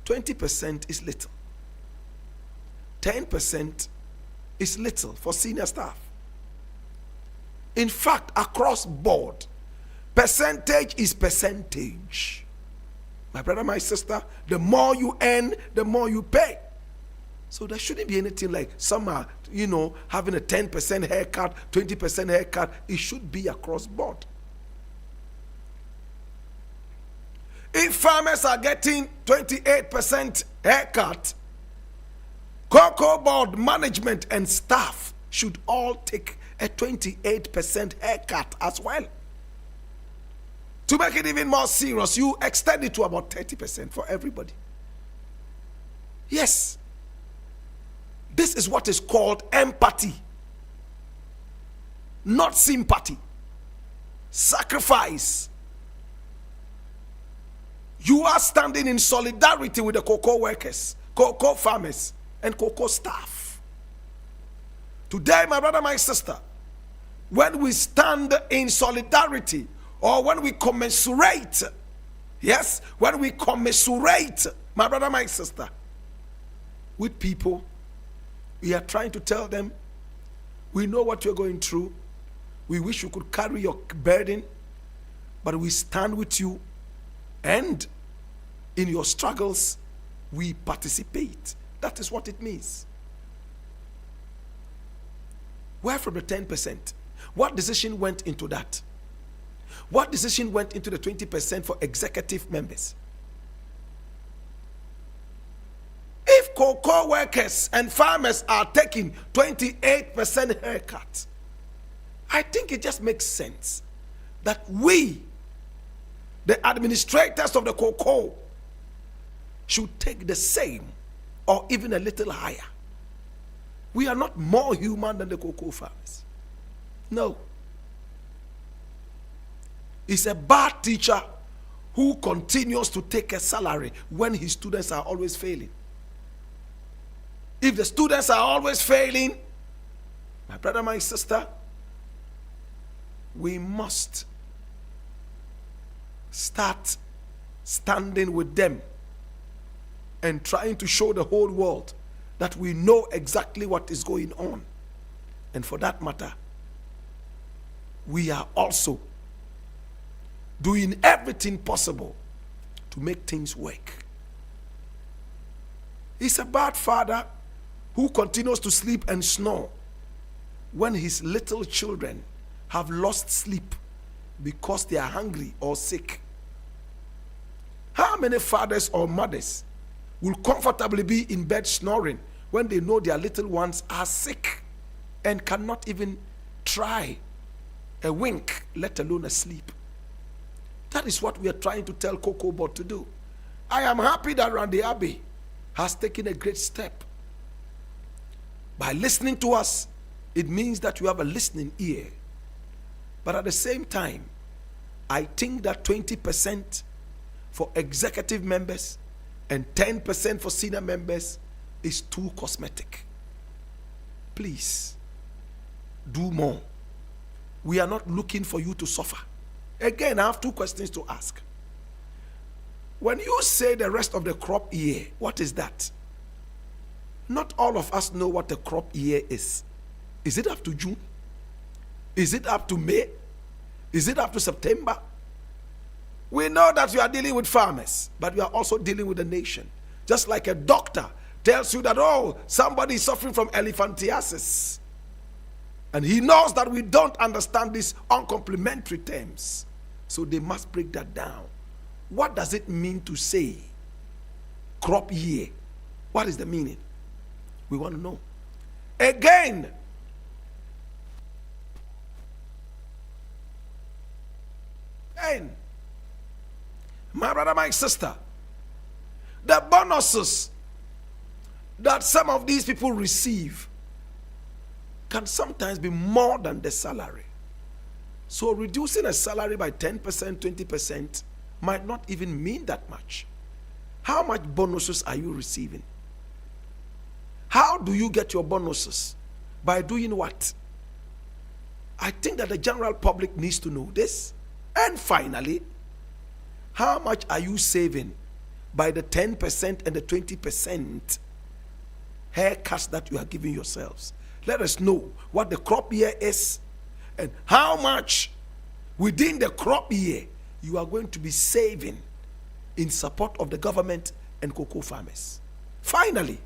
20% is little. 10% is little for senior staff. In fact, across board, percentage is percentage. My brother, my sister, the more you earn, the more you pay. So there shouldn't be anything like some are, having a 10% haircut, 20% haircut. It should be across board. If farmers are getting 28% haircut, Cocoa Board management and staff should all take a 28% haircut as well. To make it even more serious, you extend it to about 30% for everybody. Yes. This is what is called empathy, not sympathy. Sacrifice. You are standing in solidarity with the cocoa workers, cocoa farmers, and cocoa staff. Today, my brother, my sister, when we stand in solidarity, or when we commiserate, yes, when we commiserate, my brother, my sister, with people, we are trying to tell them, we know what you're going through. We wish you could carry your burden, but we stand with you, and in your struggles, we participate. That is what it means. Where from the 10%? What decision went into that? What decision went into the 20% for executive members? If cocoa workers and farmers are taking 28% haircut, I think it just makes sense that we, the administrators of the cocoa, should take the same or even a little higher. We are not more human than the cocoa farmers. No. It's a bad teacher who continues to take a salary when his students are always failing. If the students are always failing, my brother, my sister, we must start standing with them and trying to show the whole world that we know exactly what is going on. And for that matter, we are also doing everything possible to make things work. He's a bad father who continues to sleep and snore when his little children have lost sleep because they are hungry or sick. How many fathers or mothers will comfortably be in bed snoring when they know their little ones are sick and cannot even try a wink, let alone a sleep? That is what we are trying to tell Cocoa Board to do. I am happy that Randy Abbey has taken a great step. By listening to us, it means that you have a listening ear. But at the same time, I think that 20% for executive members and 10% for senior members is too cosmetic. Please, do more. We are not looking for you to suffer. Again, I have two questions to ask. When you say the rest of the crop year, what is that? Not all of us know what the crop year is. Is it up to June? Is it up to May? Is it up to September? We know that you are dealing with farmers, but you are also dealing with the nation. Just like a doctor tells you that, oh, somebody is suffering from elephantiasis. And he knows that we don't understand these uncomplimentary terms. So they must break that down. What does it mean to say crop year? What is the meaning? We want to know. Again, my brother, my sister, the bonuses that some of these people receive can sometimes be more than the salary. So reducing a salary by 10%, 20% might not even mean that much. How much bonuses are you receiving? How do you get your bonuses? By doing what? I think that the general public needs to know this. And finally, how much are you saving by the 10% and the 20% haircuts that you are giving yourselves? Let us know what the crop year is and how much within the crop year you are going to be saving in support of the government and cocoa farmers. Finally,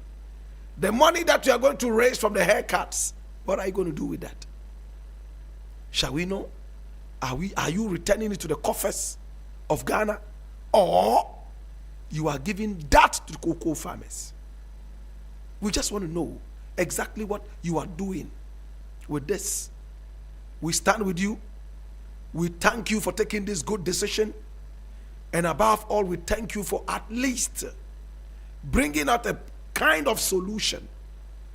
the money that you are going to raise from the haircuts, what are you going to do with that? Shall we know? Are you returning it to the coffers of Ghana, or you are giving that to the cocoa farmers? We just want to know exactly what you are doing with this. We stand with you. We thank you for taking this good decision. And above all, we thank you for at least bringing out a kind of solution.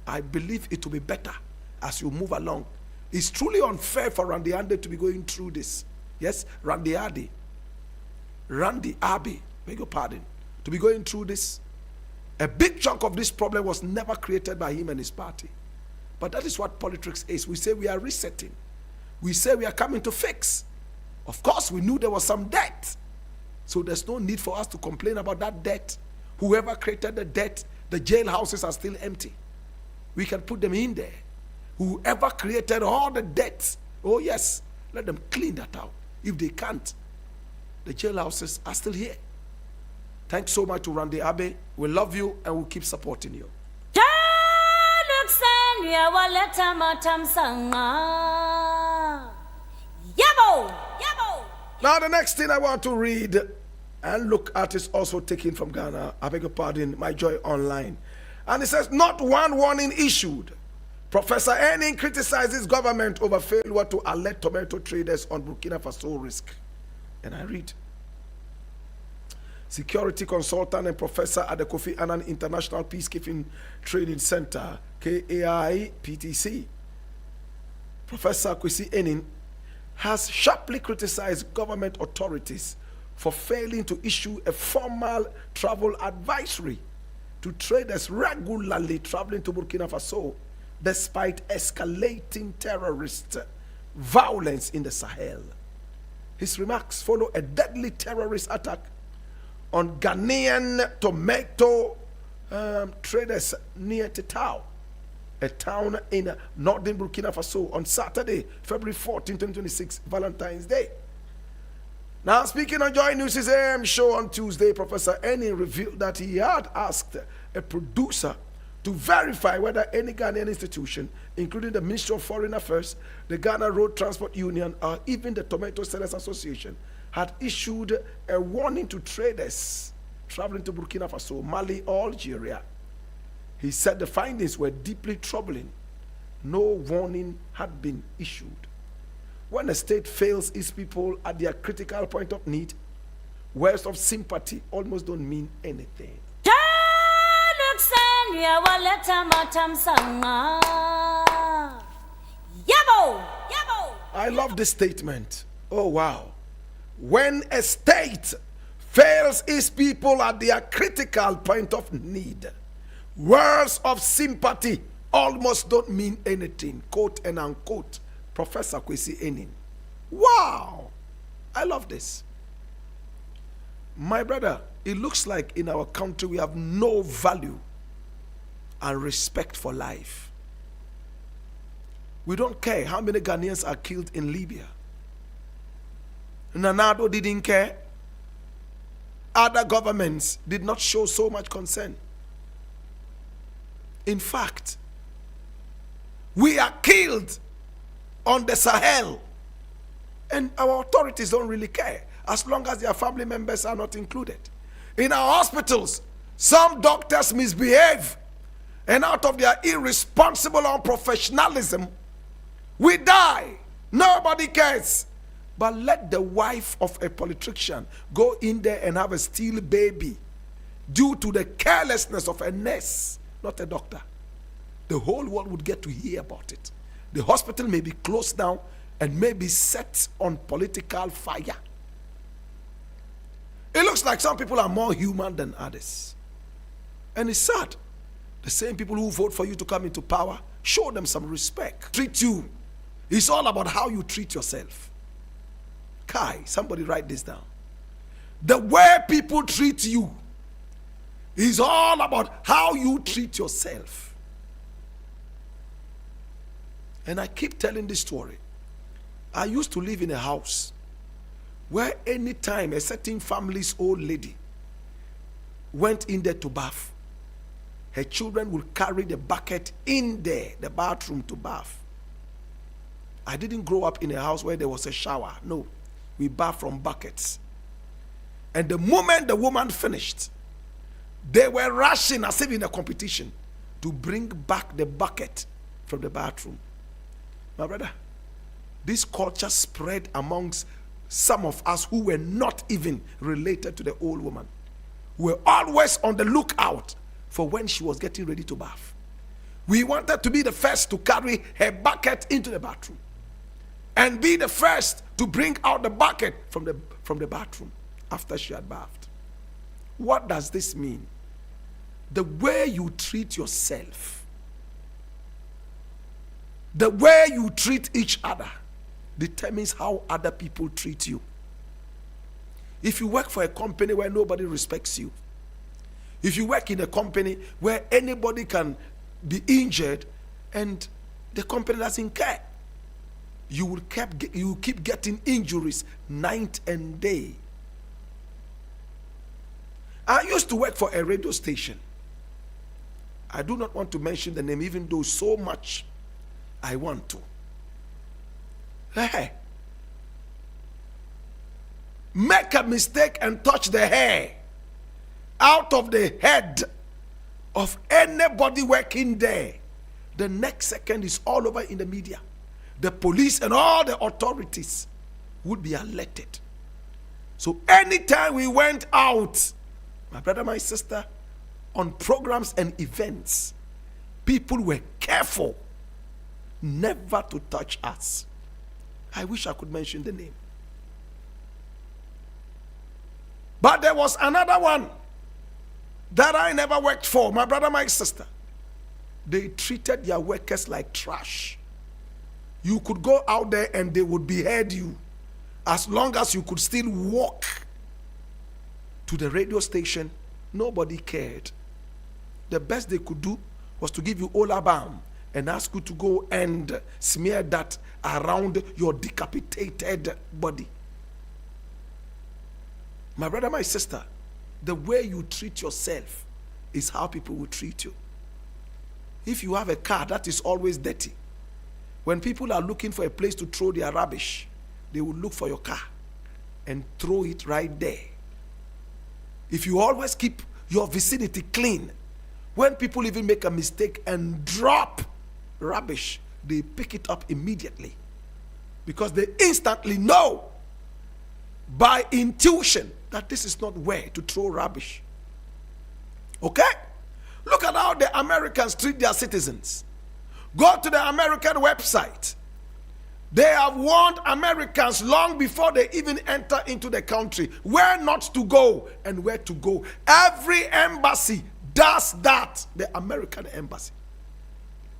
I believe it will be better as you move along. It's truly unfair for Randy Abbey to be going through this. Yes, Randy Abbey, beg your pardon, to be going through this. A big chunk of this problem was never created by him and his party. But that is what politics is. We say we are resetting. We say we are coming to fix. Of course, we knew there was some debt. So there's no need for us to complain about that debt. Whoever created the debt, the jailhouses are still empty. We can put them in there. Whoever created all the debts, oh yes, let them clean that out. If they can't, the jailhouses are still here. Thanks so much to Randy Abbey. We love you and we'll keep supporting you. Jah look say senya waleta matamsanga. Yabo! Yabo! Now the next thing I want to read and look at is also taken from Ghana. I beg your pardon, My Joy Online. And it says, not one warning issued. Professor Enning criticizes government over failure to alert tomato traders on Burkina Faso risk. And I read, security consultant and professor at the Kofi Annan International Peacekeeping Training Center, KAI-PTC, Professor Kwesi Enning, has sharply criticized government authorities for failing to issue a formal travel advisory to traders regularly traveling to Burkina Faso despite escalating terrorist violence in the Sahel. His remarks follow a deadly terrorist attack on Ghanaian tomato traders near Tetao, a town in northern Burkina Faso, on Saturday, February 14, 2026, Valentine's Day. Now, speaking on Joy News' AM show on Tuesday, Professor Enning revealed that he had asked a producer to verify whether any Ghanaian institution, including the Ministry of Foreign Affairs, the Ghana Road Transport Union, or even the Tomato Sellers Association, had issued a warning to traders traveling to Burkina Faso, Mali, or Algeria. He said the findings were deeply troubling. No warning had been issued. When a state fails its people at their critical point of need, words of sympathy almost don't mean anything. I love this statement. Oh, wow. When a state fails its people at their critical point of need, words of sympathy almost don't mean anything. Quote and unquote, Professor Kwesi Enning. Wow. I love this. My brother, it looks like in our country we have no value and respect for life. We don't care how many Ghanaians are killed in Libya. Nanado didn't care. Other governments did not show so much concern. In fact, we are killed on the Sahel, and our authorities don't really care as long as their family members are not included. In our hospitals, some doctors misbehave, and out of their irresponsible unprofessionalism, we die. Nobody cares. But let the wife of a politician go in there and have a still baby due to the carelessness of a nurse, not a doctor. The whole world would get to hear about it. The hospital may be closed down and may be set on political fire. It looks like some people are more human than others. And it's sad. The same people who vote for you to come into power, show them some respect. Treat you. It's all about how you treat yourself. Kai, somebody write this down. The way people treat you is all about how you treat yourself. And I keep telling this story. I used to live in a house where anytime a certain family's old lady went in there to bath, her children would carry the bucket in there, the bathroom, to bath. I didn't grow up in a house where there was a shower. No, we bath from buckets. And the moment the woman finished, they were rushing as if in a competition to bring back the bucket from the bathroom. My brother, this culture spread amongst some of us who were not even related to the old woman. We were always on the lookout for when she was getting ready to bath. We wanted to be the first to carry her bucket into the bathroom and be the first to bring out the bucket from the bathroom after she had bathed. What does this mean? The way you treat yourself, the way you treat each other, determines how other people treat you. If you work for a company where nobody respects you, if you work in a company where anybody can be injured and the company doesn't care, you will keep getting injuries night and day. I used to work for a radio station. I do not want to mention the name, even though so much I want to. Hey. Make a mistake and touch the hair out of the head of anybody working there. The next second is all over in the media. The police and all the authorities would be alerted. So anytime we went out, my brother, my sister, on programs and events, people were careful never to touch us. I wish I could mention the name. But there was another one that I never worked for, my brother, my sister. They treated their workers like trash. You could go out there and they would behead you as long as you could still walk to the radio station. Nobody cared. The best they could do was to give you Ola balm and ask you to go and smear that around your decapitated body. My brother, my sister, the way you treat yourself is how people will treat you. If you have a car that is always dirty, when people are looking for a place to throw their rubbish, they will look for your car and throw it right there. If you always keep your vicinity clean, when people even make a mistake and drop rubbish, they pick it up immediately because they instantly know by intuition that this is not where to throw rubbish. Okay? Look at how the Americans treat their citizens. Go to the American website. They have warned Americans long before they even enter into the country where not to go and where to go. Every embassy does that. The American embassy.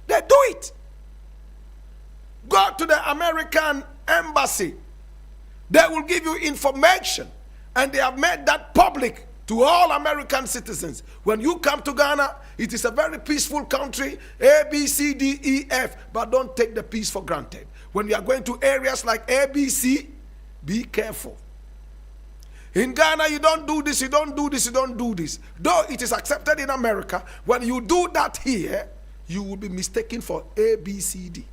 They do it. Go to the American embassy. They will give you information, and they have made that public to all American citizens. When you come to Ghana, it is a very peaceful country, A, B, C, D, E, F, but don't take the peace for granted. When you are going to areas like A, B, C, be careful. In Ghana, you don't do this, you don't do this, you don't do this. Though it is accepted in America, when you do that here, you will be mistaken for A, B, C, D.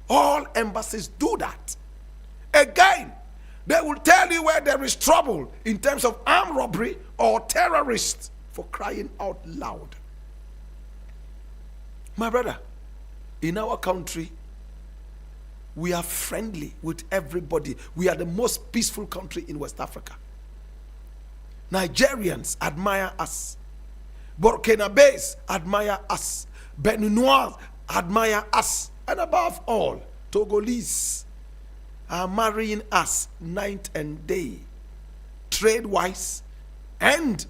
All embassies do that. Again, they will tell you where there is trouble in terms of armed robbery or terrorists, for crying out loud. My brother, in our country, we are friendly with everybody. We are the most peaceful country in West Africa. Nigerians admire us. Burkinabés admire us. Beninois admire us. And above all, Togolese are marrying us night and day, trade-wise and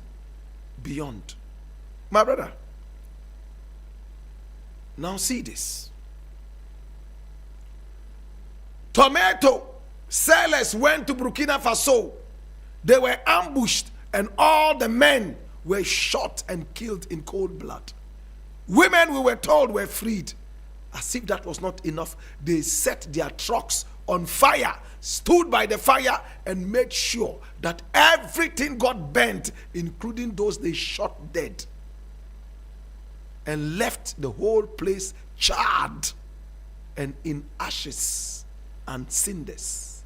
beyond. My brother, now see this. Tomato sellers went to Burkina Faso. They were ambushed and all the men were shot and killed in cold blood. Women, we were told, were freed. As if that was not enough, they set their trucks on fire, stood by the fire, and made sure that everything got burnt, including those they shot dead, and left the whole place charred and in ashes and cinders.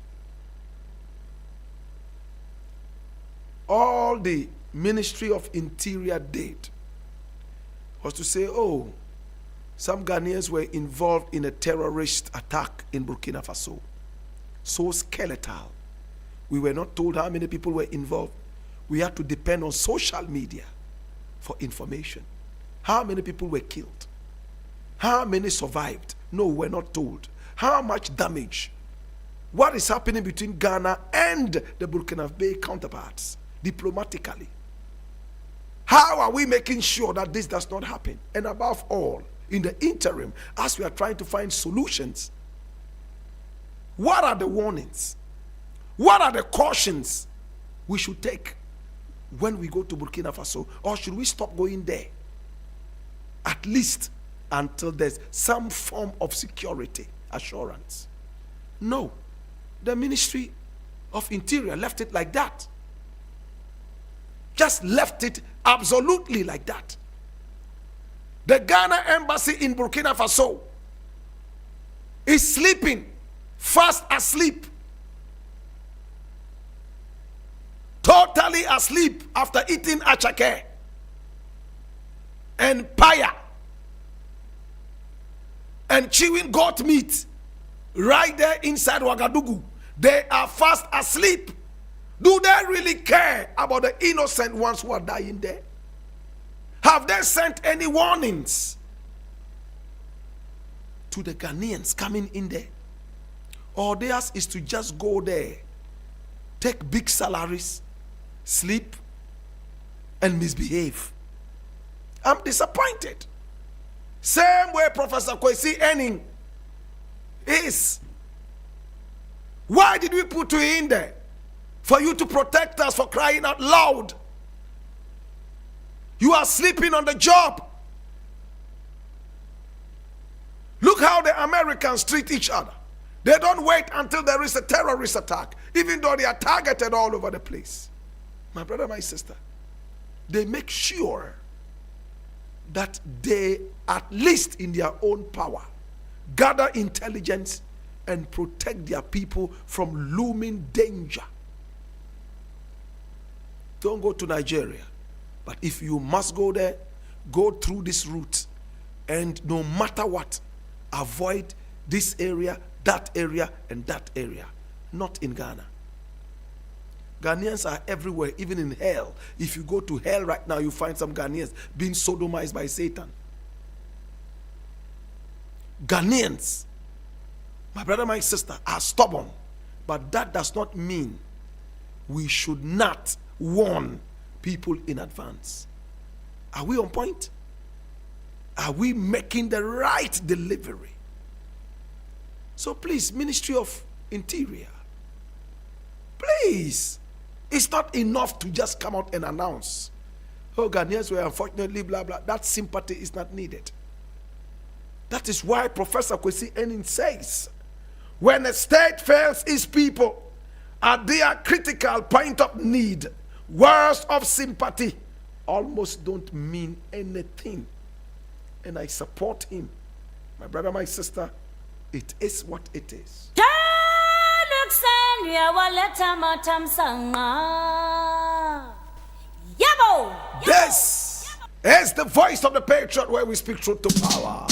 All the Ministry of Interior did was to say, oh, some Ghanaians were involved in a terrorist attack in Burkina Faso. So skeletal. We were not told how many people were involved. We had to depend on social media for information. How many people were killed? How many survived? No, we were not told. How much damage? What is happening between Ghana and the Burkina Faso counterparts diplomatically? How are we making sure that this does not happen? And above all, in the interim, as we are trying to find solutions, what are the warnings? What are the cautions we should take when we go to Burkina Faso? Or should we stop going there? At least until there's some form of security assurance. No. The Ministry of Interior left it like that. Just left it absolutely like that. The Ghana embassy in Burkina Faso is sleeping, fast asleep, totally asleep after eating achake and paya and chewing goat meat right there inside Ouagadougou. They are fast asleep. Do they really care about the innocent ones who are dying there? Have they sent any warnings to the Ghanaians coming in there? Or theirs is to just go there, take big salaries, sleep, and misbehave. I'm disappointed. Same way Professor Kwesi Ening is. Why did we put you in there? For you to protect us, for crying out loud. You are sleeping on the job. Look how the Americans treat each other. They don't wait until there is a terrorist attack, even though they are targeted all over the place. My brother, my sister, they make sure that they, at least in their own power, gather intelligence and protect their people from looming danger. Don't go to Nigeria. But if you must go there, go through this route. And no matter what, avoid this area, and that area. Not in Ghana. Ghanaians are everywhere, even in hell. If you go to hell right now, you find some Ghanaians being sodomized by Satan. Ghanaians, my brother, my sister, are stubborn. But that does not mean we should not warn people in advance. Are we on point? Are we making the right delivery? So please, Ministry of Interior, please, it's not enough to just come out and announce, oh, Ghanaians were unfortunately blah blah. That sympathy is not needed. That is why Professor Kwesi Ening says, when a state fails its people at their critical point of need, words of sympathy almost don't mean anything. And I support him. My brother, my sister, it is what it is. This is the voice of the Patriot, where we speak truth to power.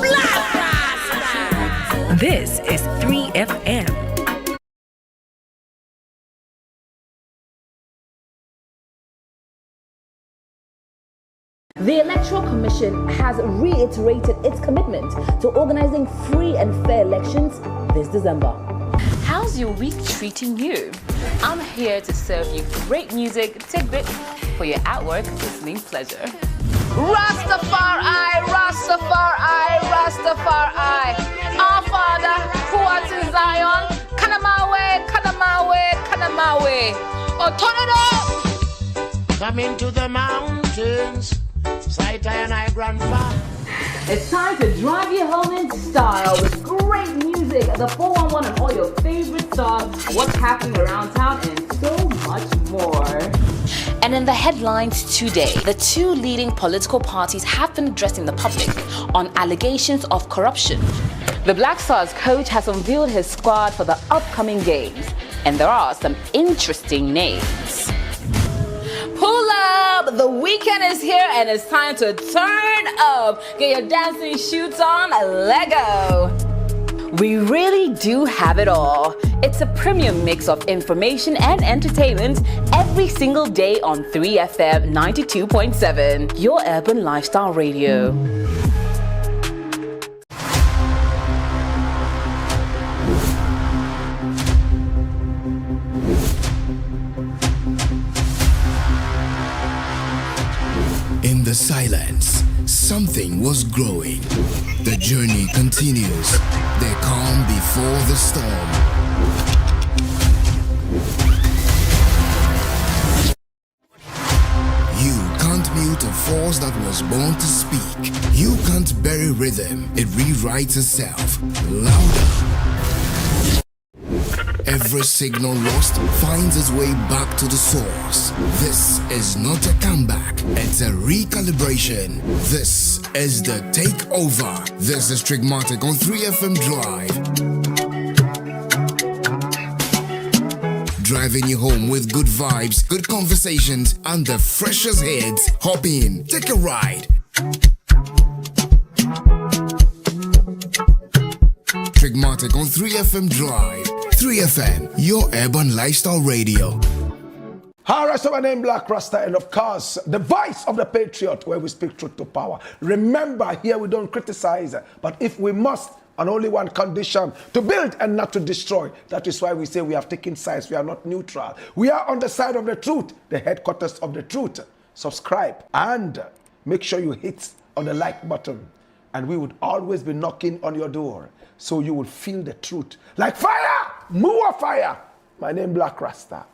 Blakk Rasta. This is 3FM. The Electoral Commission has reiterated its commitment to organizing free and fair elections this December. How's your week treating you? I'm here to serve you great music tidbits for your at-work listening pleasure. Rastafari, Rastafari, Rastafari. Our Father, who art in Zion, Kanamawe, Kanamawe, Kanamawe. Oh, turn it up! Come into the mountains, sight and I grandpa. It's time to drive you home in style with great music, the 411 and all your favorite songs, what's happening around town, and so much more. And in the headlines today, the two leading political parties have been addressing the public on allegations of corruption. The Black Stars coach has unveiled his squad for the upcoming games, and there are some interesting names. Pull up! The weekend is here and it's time to turn up. Get your dancing shoes on, let go. We really do have it all. It's a premium mix of information and entertainment every single day on 3FM 92.7, your urban lifestyle radio. In the silence, something was growing. The journey continues. The calm before the storm. You can't mute a force that was born to speak. You can't bury rhythm. It rewrites itself. Louder. Every signal lost finds its way back to the source. This is not a comeback, it's a recalibration. This is the takeover. This is Trigmatic on 3FM Drive. Driving you home with good vibes, good conversations, and the freshest hits. Hop in, take a ride. Trigmatic on 3FM Drive. 3FM, your urban lifestyle radio. Alright, so my name Blakk Rasta, and of course, the voice of the Patriot, where we speak truth to power. Remember, here we don't criticize, but if we must, on only one condition, to build and not to destroy. That is why we say we have taken sides. We are not neutral. We are on the side of the truth, the headquarters of the truth. Subscribe and make sure you hit on the like button. And we would always be knocking on your door, so you will feel the truth. Like fire! More fire! My name Blakk Rasta.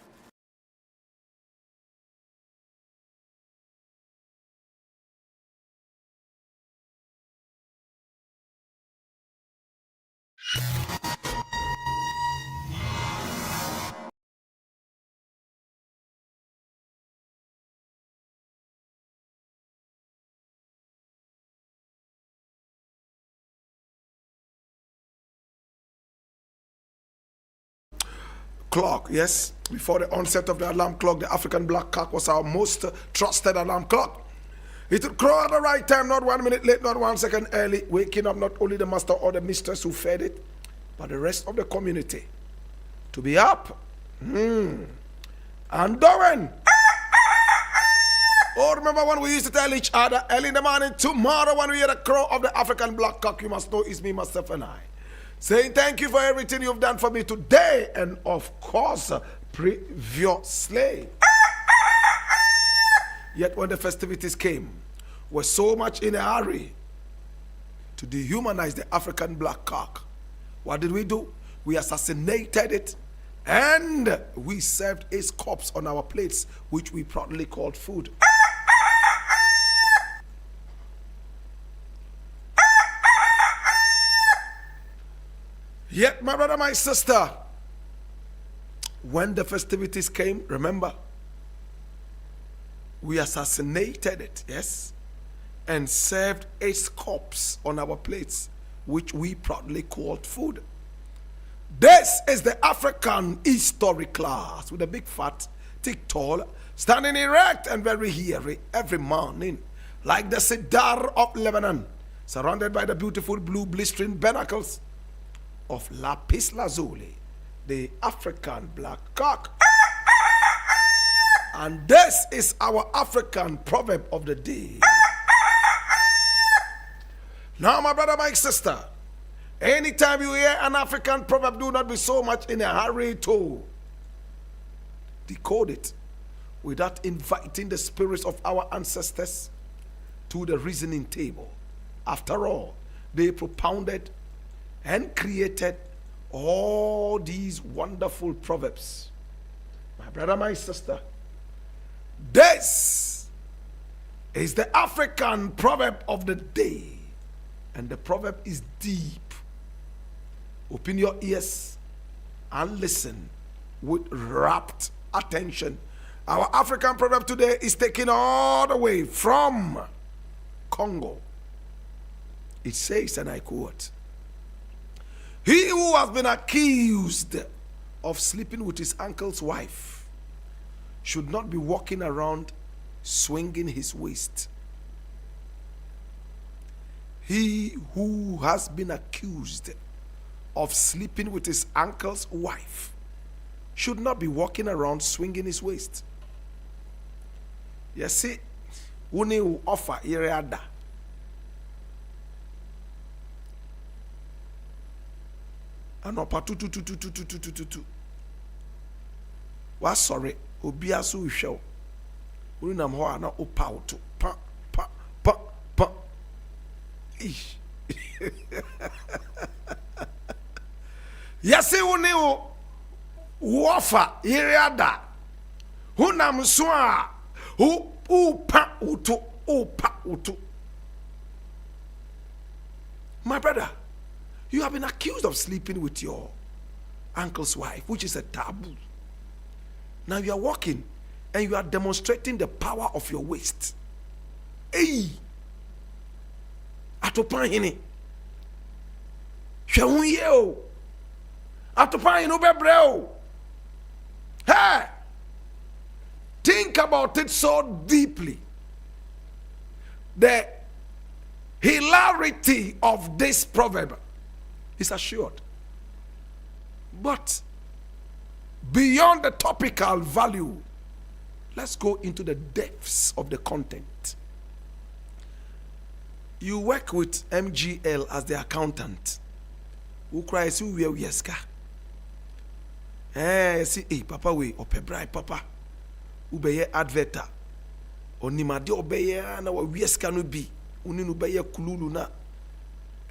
Clock, yes. Before the onset of the alarm clock, the African black cock was our most trusted alarm clock. It would crow at the right time, not 1 minute late, not 1 second early, waking up not only the master or the mistress who fed it, but the rest of the community to be up and doing. Oh, remember when we used to tell each other early in the morning, tomorrow when we hear the crow of the African black cock, you must know it's me, myself, and I. Saying thank you for everything you've done for me today and of course previously. Yet when the festivities came, we're so much in a hurry to dehumanize the African black cock. What did we do? We assassinated it and we served its corpse on our plates, which we proudly called food. Yet, my brother, my sister, when the festivities came, remember, we assassinated it, yes, and served its corpse on our plates, which we proudly called food. This is the African historic class with a big fat, thick, tall, standing erect and very hairy every morning, like the cedar of Lebanon, surrounded by the beautiful blue blistering pinnacles of lapis lazuli, the African black cock. And this is our African proverb of the day. Now, my brother, my sister, anytime you hear an African proverb, do not be so much in a hurry to decode it without inviting the spirits of our ancestors to the reasoning table. After all, they propounded and created all these wonderful proverbs. My brother, my sister, this is the African proverb of the day. And the proverb is deep. Open your ears and listen with rapt attention. Our African proverb today is taken all the way from Congo. It says, and I quote, "He who has been accused of sleeping with his uncle's wife should not be walking around swinging his waist." He who has been accused of sleeping with his uncle's wife should not be walking around swinging his waist. You see, uni will offer iriada. Anopa tu. Was sorry, obia so hwew. Uni nam ho ana opa to pa. Ish. Yes, uni will offer iriada. Who nam so a opa utu. My brother, you have been accused of sleeping with your uncle's wife, which is a taboo. Now you are walking and you are demonstrating the power of your waist. Hey! Atopan hini. Hwehun ye o. Atopan hini bebre o. Hey! Think about it so deeply. The hilarity of this proverb is assured. But beyond the topical value, let's go into the depths of the content. You work with MGL as the accountant. Who cries you will yeska? See, papa we opebrai papa. Ubeye adverta. Onimade obeye na wa yeska no bi. Uni no beye kululu na.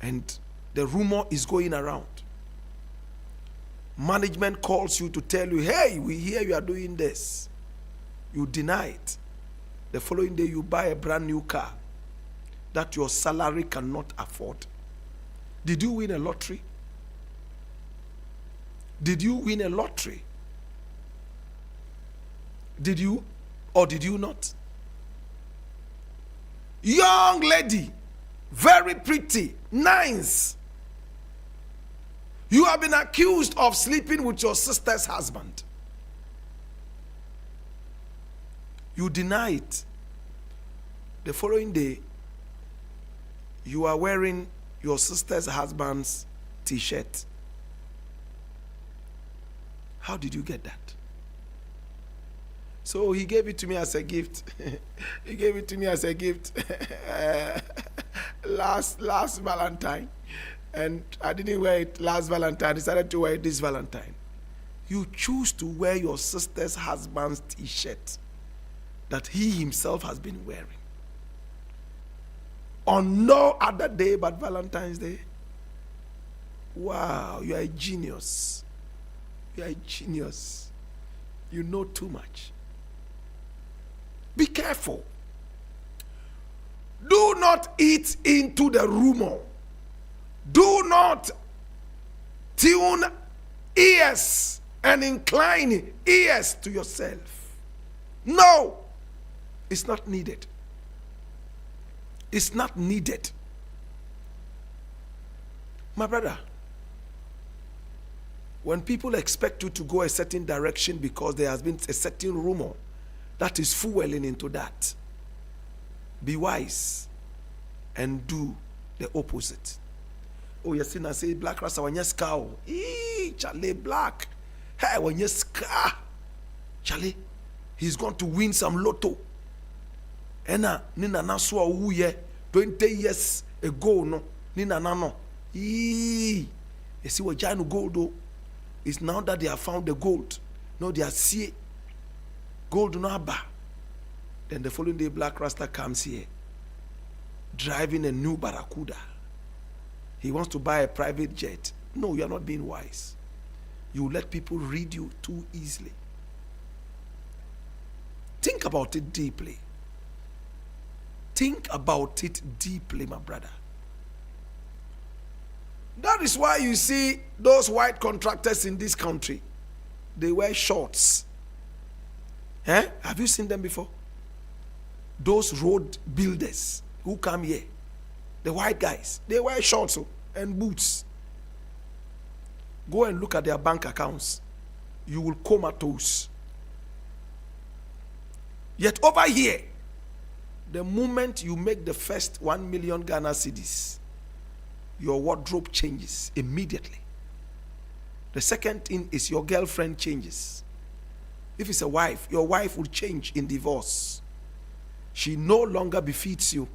And the rumor is going around. Management calls you to tell you, hey, we hear you are doing this. You deny it. The following day you buy a brand new car that your salary cannot afford. Did you win a lottery? Did you win a lottery? Did you or did you not? Young lady, very pretty, nice. You have been accused of sleeping with your sister's husband. You deny it. The following day, you are wearing your sister's husband's t-shirt. How did you get that? So he gave it to me as a gift. He gave it to me as a gift last Valentine. And I didn't wear it last Valentine. I decided to wear it this Valentine. You choose to wear your sister's husband's t-shirt that he himself has been wearing on no other day but Valentine's Day. Wow, you are a genius. You are a genius. You know too much. Be careful. Do not eat into the rumor. Do not tune ears and incline ears to yourself. No, it's not needed. It's not needed. My brother, when people expect you to go a certain direction because there has been a certain rumor that is fueling into that, be wise and do the opposite. Oh, yes, I say Blakk Rasta when you scow. Charlie Black. Hey, when you scar, Charlie, he's going to win some lotto. Ena nina naswa uye 20 years ago no nina nano. You see what giant gold though? It's now that they have found the gold. No, they are see gold no aba. Then the following day Blakk Rasta comes here driving a new Barracuda. He wants to buy a private jet. No, you are not being wise. You let people read you too easily. Think about it deeply. Think about it deeply, my brother. That is why you see those white contractors in this country, they wear shorts. Have you seen them before? Those road builders who come here, the white guys, they wear shorts and boots. Go and look at their bank accounts. You will comatose. Yet over here, the moment you make the first 1 million Ghana cedis, your wardrobe changes immediately. The second thing is your girlfriend changes. If it's a wife, your wife will change in divorce. She no longer befits you.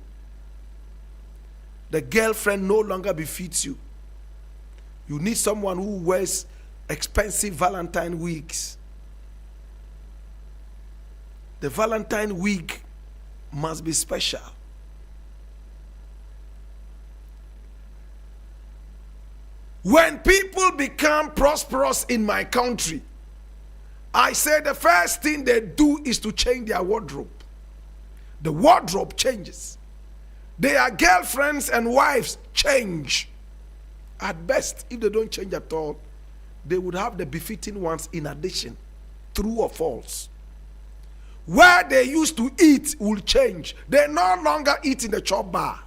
The girlfriend no longer befits you. You need someone who wears expensive Valentine wigs. The Valentine wig must be special. When people become prosperous in my country, I say the first thing they do is to change their wardrobe. The wardrobe changes. Their girlfriends and wives change. At best, if they don't change at all, they would have the befitting ones in addition. True or false? Where they used to eat will change. They no longer eat in the chop bar.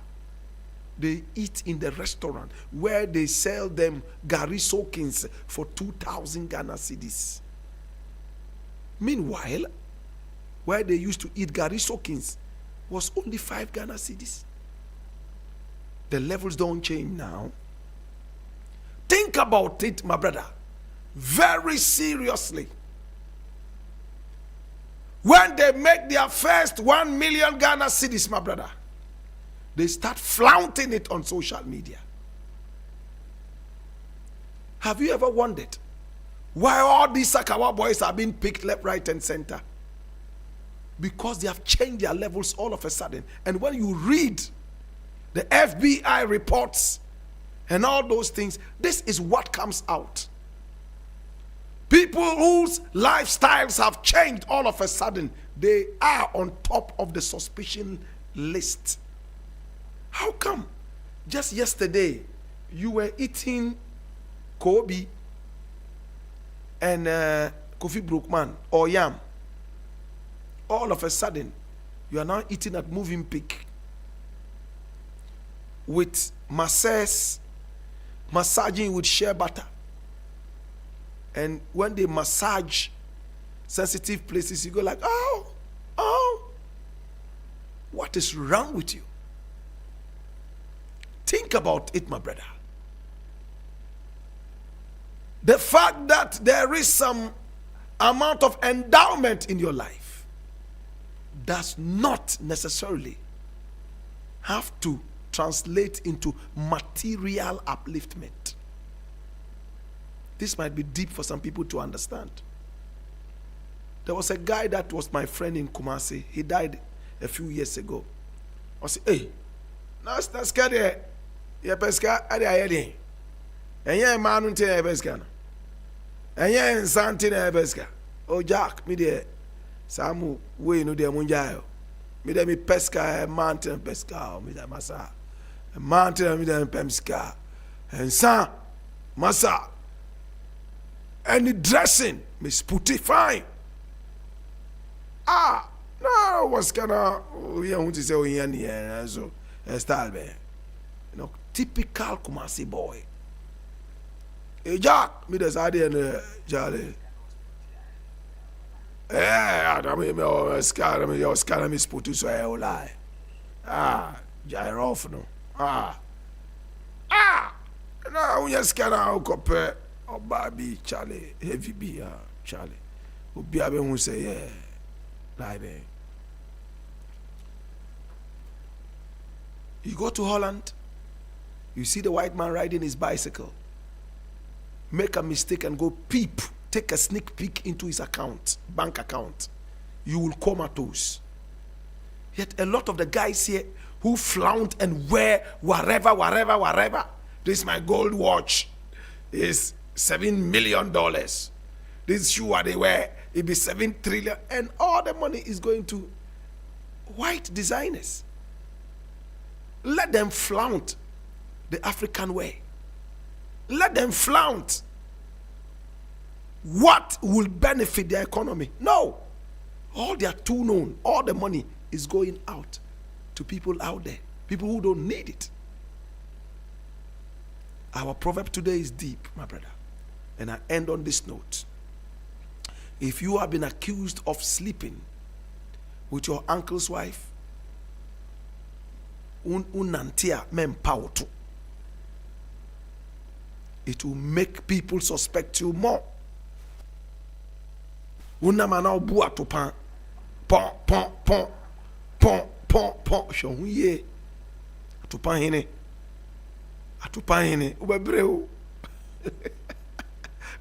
They eat in the restaurant where they sell them gari soakings for 2,000 Ghana cedis. Meanwhile, where they used to eat gari soakings was only 5 Ghana cedis. The levels don't change now. Think about it, my brother, very seriously. When they make their first 1 million Ghana cedis, my brother, they start flaunting it on social media. Have you ever wondered why all these Sakawa boys are being picked left, right, and center? Because they have changed their levels all of a sudden. And when you read the FBI reports and all those things, this is what comes out. People whose lifestyles have changed all of a sudden, they are on top of the suspicion list. How come? Just yesterday, you were eating Kobe and Kofi Brookman or yam. All of a sudden, you are now eating at Moving Peak with massaging with shea butter. And when they massage sensitive places, you go like, oh, what is wrong with you? Think about it, my brother. The fact that there is some amount of endowment in your life does not necessarily have to translate into material upliftment. This might be deep for some people to understand. There was a guy that was my friend in Kumasi. He died a few years ago. I said, hey, that's scary. Yeah, pesca, I did. And yeah, man, until I pesca. And yeah, and Santin, I pesca. Oh, Jack, me there. Samu, we know the Munjayo. Me there, me pesca, a mountain pesca, me there, massa. A mountain, me there, pesca. And San, massa. Any dressing, Miss Putty, fine. No, what's gonna, we want to say, we are so, style, man. You know, typical Kumasi boy. Hey, Jack, me there's idea in Charlie. Yeah, I mean, your scar, Miss Putty, so I will lie. Gyro, no. No, we just can't compare. Oh, baby, Charlie, heavy be, Charlie. Who be able to say, yeah, lie, man. You go to Holland, you see the white man riding his bicycle. Make a mistake and go peep, take a sneak peek into his account, bank account. You will comatose. Yet a lot of the guys here who flaunt and wear wherever. This is my gold watch. Is $7 million. This shoe they wear, it be 7 trillion, and all the money is going to white designers. Let them flaunt the African way. Let them flaunt what will benefit their economy. No. All they are too known, all the money is going out to people out there, people who don't need it. Our proverb today is deep, my brother. And I end on this note. If you have been accused of sleeping with your uncle's wife, unantia mempautu, it will make people suspect you more. Unamana bua to pan, pon, shonye, to pan hine. Atupane ubebreu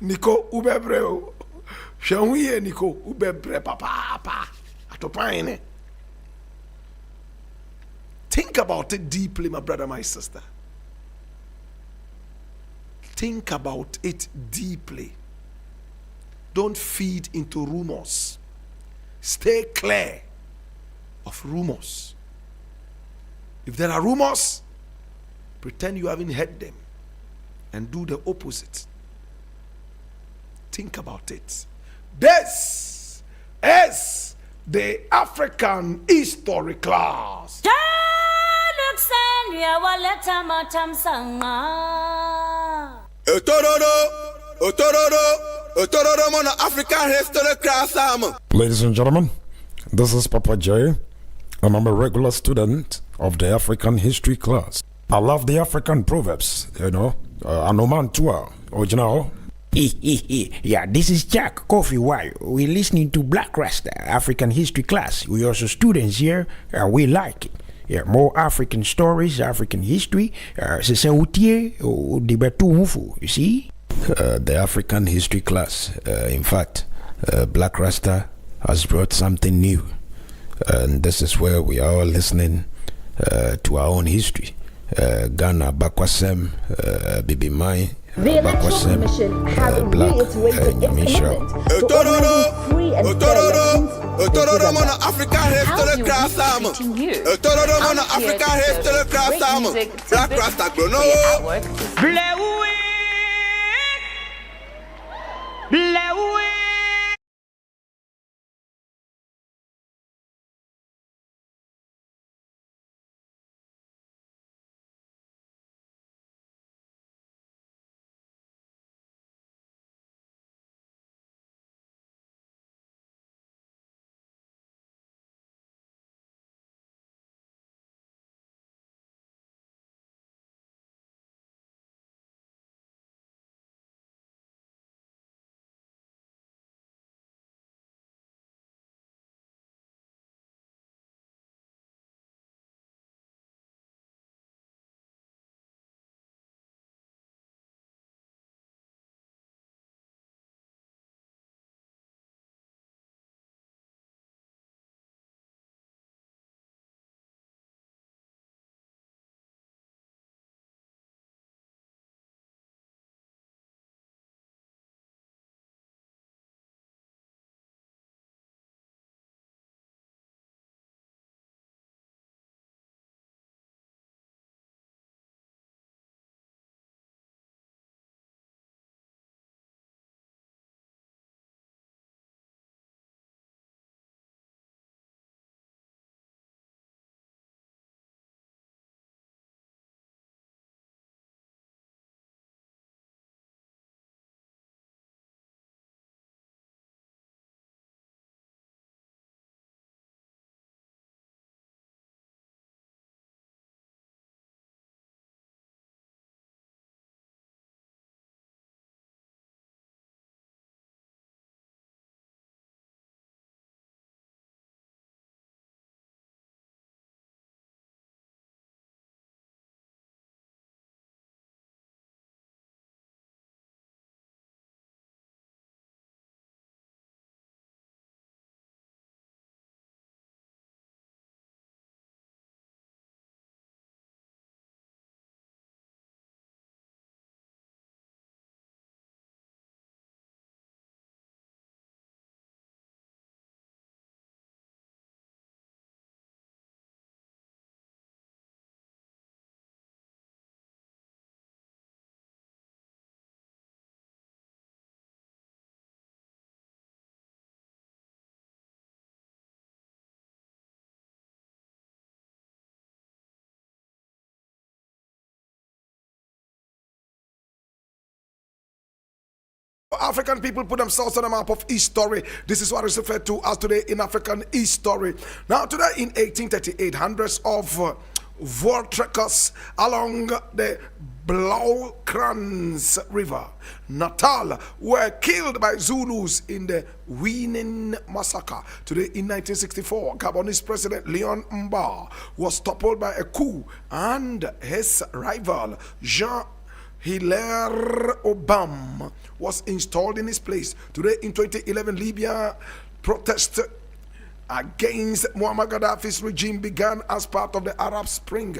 Nico ubebreu Shawuye Nico ubebre papa atupane. Think about it deeply, my brother, my sister. Think about it deeply. Don't feed into rumors. Stay clear of rumors. If there are rumors, pretend you haven't heard them and do the opposite. Think about it. This is the African history class. Ladies and gentlemen, this is Papa J, and I'm a regular student of the African history class. I love the African proverbs, Anomantua, original. Yeah, this is Jack Coffee While. We're listening to Blakk Rasta, African history class. We also students here, and we like it. Yeah, more African stories, African history. You see? The African history class. In fact, Blakk Rasta has brought something new. And this is where we are all listening to our own history. Ghana, Bakwasem, Bibi Mai. The Electoral Commission has reiterated its commitment to organizing free and fair elections. African history class. African history class. Blakk Rasta, African people put themselves on the map of history. This is what is referred to as today in African history. Now, today in 1838, hundreds of trekkers along the Blakk Rasta River, Natal, were killed by Zulus in the Winning Massacre. Today in 1964, Gabonese President Leon Mba was toppled by a coup, and his rival, Jean-Hilaire Obama, was installed in his place. Today in 2011, Libya protest against Muammar Gaddafi's regime began as part of the Arab Spring.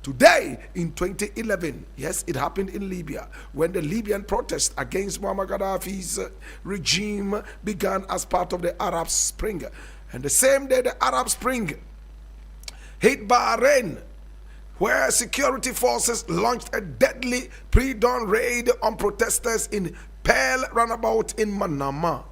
Today in 2011, yes, it happened in Libya when the Libyan protest against Muammar Gaddafi's regime began as part of the Arab Spring. And the same day the Arab Spring hit Bahrain, where security forces launched a deadly pre-dawn raid on protesters in Pearl Runabout in Manama.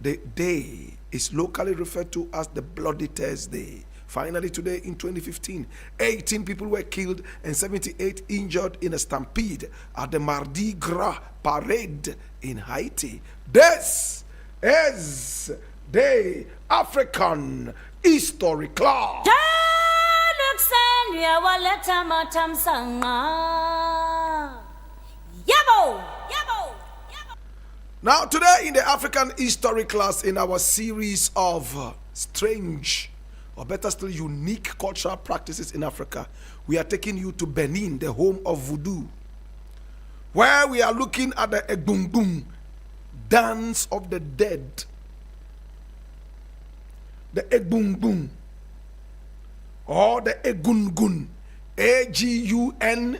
The day is locally referred to as the Bloody Thursday. Finally, today in 2015, 18 people were killed and 78 injured in a stampede at the Mardi Gras parade in Haiti. This is the African History Class. Now, today in the African History Class, in our series of strange, or better still, unique cultural practices in Africa, we are taking you to Benin, the home of voodoo, where we are looking at the Egungun, dance of the dead. The Egungun, or the Egungun, A-G-U-N,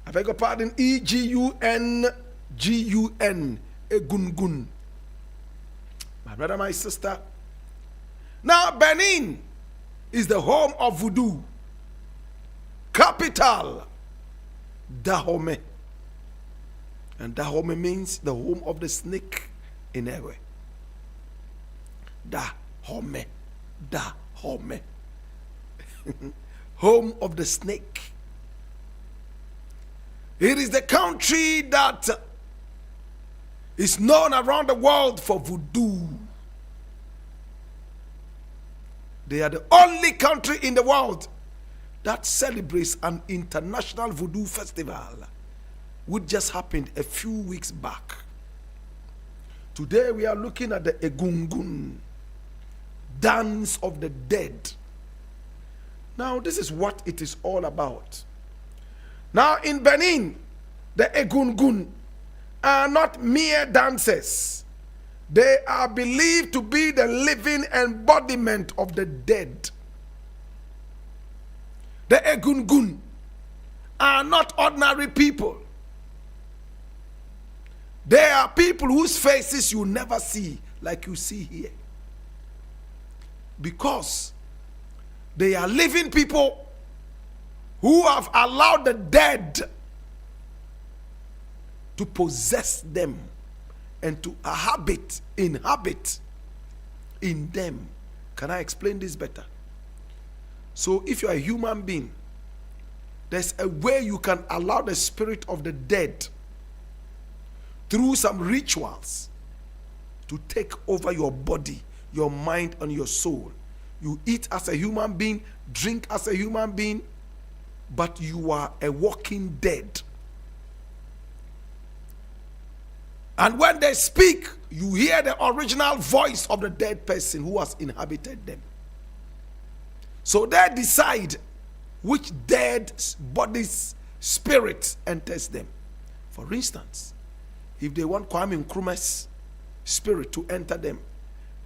I beg your pardon, E-G-U-N-G-U-N, Egungun. My brother, my sister. Now, Benin is the home of voodoo. Capital, Dahomey. And Dahomey means the home of the snake in Ewe. Dahomey. Dahomey. Home of the snake. It is the country that is known around the world for voodoo. They are the only country in the world that celebrates an international voodoo festival, which just happened a few weeks back. Today we are looking at the Egungun, dance of the dead. Now, this is what it is all about. Now, in Benin, the Egungun are not mere dancers. They are believed to be the living embodiment of the dead. The Egungun are not ordinary people. They are people whose faces you never see, like you see here. Because they are living people who have allowed the dead to possess them and to inhabit in them. Can I explain this better? So if you are a human being, there's a way you can allow the spirit of the dead through some rituals to take over your body, your mind, and your soul. You eat as a human being, drink as a human being, but you are a walking dead. And when they speak, you hear the original voice of the dead person who has inhabited them. So they decide which dead body's spirit enters them. For instance, if they want Kwame Nkrumah's spirit to enter them,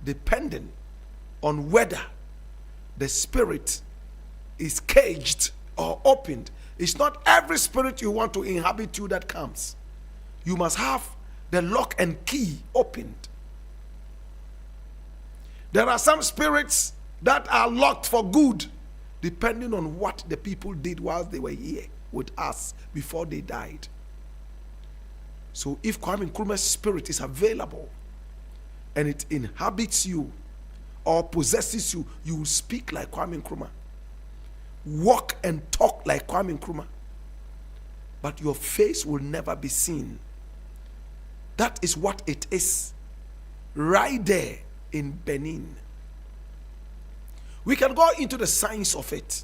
depending on whether the spirit is caged or opened. It's not every spirit you want to inhabit you that comes. You must have the lock and key opened. There are some spirits that are locked for good, depending on what the people did whilst they were here with us before they died. So if Kwame Nkrumah's spirit is available and it inhabits you or possesses you, you will speak like Kwame Nkrumah, walk and talk like Kwame Nkrumah, but your face will never be seen. That is what it is right there in Benin. We can go into the science of it.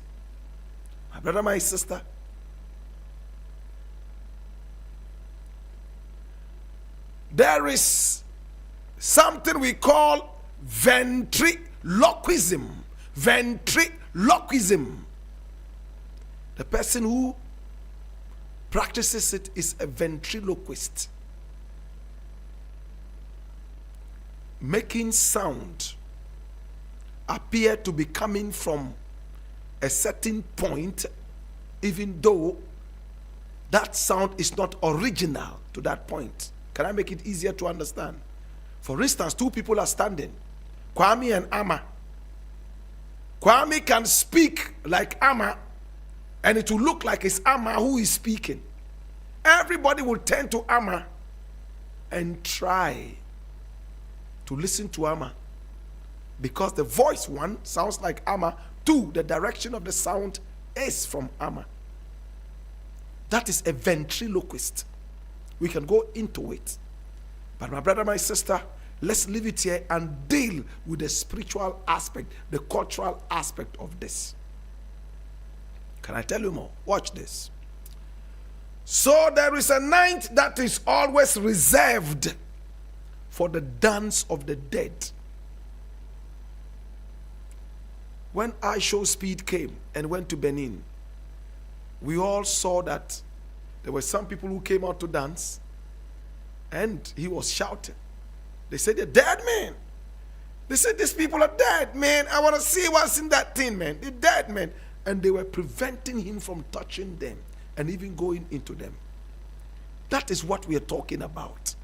My brother, my sister, there is something we call ventriloquism. Ventriloquism. The person who practices it is a ventriloquist. Making sound appear to be coming from a certain point, even though that sound is not original to that point. Can I make it easier to understand? For instance, two people are standing, Kwame and Ama. Kwame can speak like Ama, and it will look like it's Ama who is speaking. Everybody will turn to Ama and try to listen to Amma, because the voice, one, sounds like Amma, two, the direction of the sound is from Amma. That is a ventriloquist. We can go into it. But my brother, my sister, let's leave it here and deal with the spiritual aspect, the cultural aspect of this. Can I tell you more? Watch this. So there is a night that is always reserved for the dance of the dead. When I Show Speed came and went to Benin, we all saw that there were some people who came out to dance, and he was shouting. They said, "They're dead, man." They said, "These people are dead, man. I want to see what's in that thing, man. They're dead, man." And they were preventing him from touching them and even going into them. That is what we are talking about.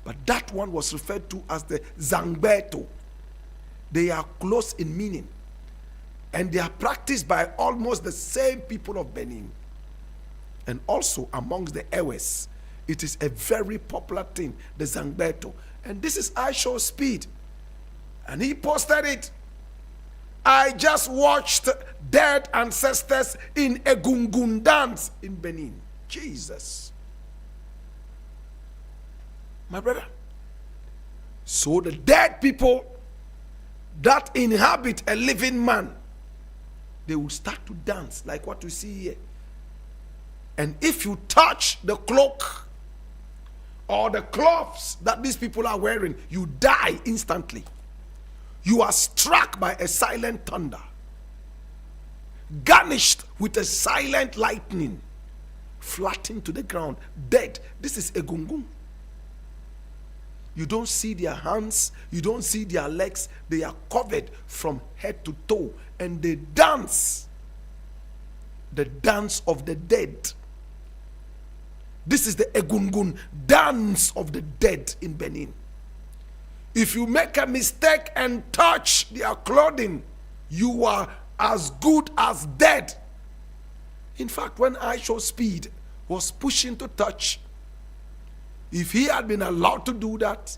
But that one was referred to as the Zangbeto. They are close in meaning, and they are practiced by almost the same people of Benin. And also amongst the Ewes, it is a very popular thing, the Zangbeto. And this is I Show Speed. And he posted it. "I just watched dead ancestors in a gungun dance in Benin." Jesus. My brother. So the dead people that inhabit a living man, they will start to dance like what you see here. And if you touch the cloak or the cloths that these people are wearing, you die instantly. You are struck by a silent thunder, garnished with a silent lightning, flattened to the ground, dead. This is Egungun. You don't see their hands, you don't see their legs. They are covered from head to toe, and they dance the dance of the dead. This is the Egungun dance of the dead in Benin. If you make a mistake and touch their clothing, you are as good as dead. In fact, when I Show Speed was pushing to touch, if he had been allowed to do that,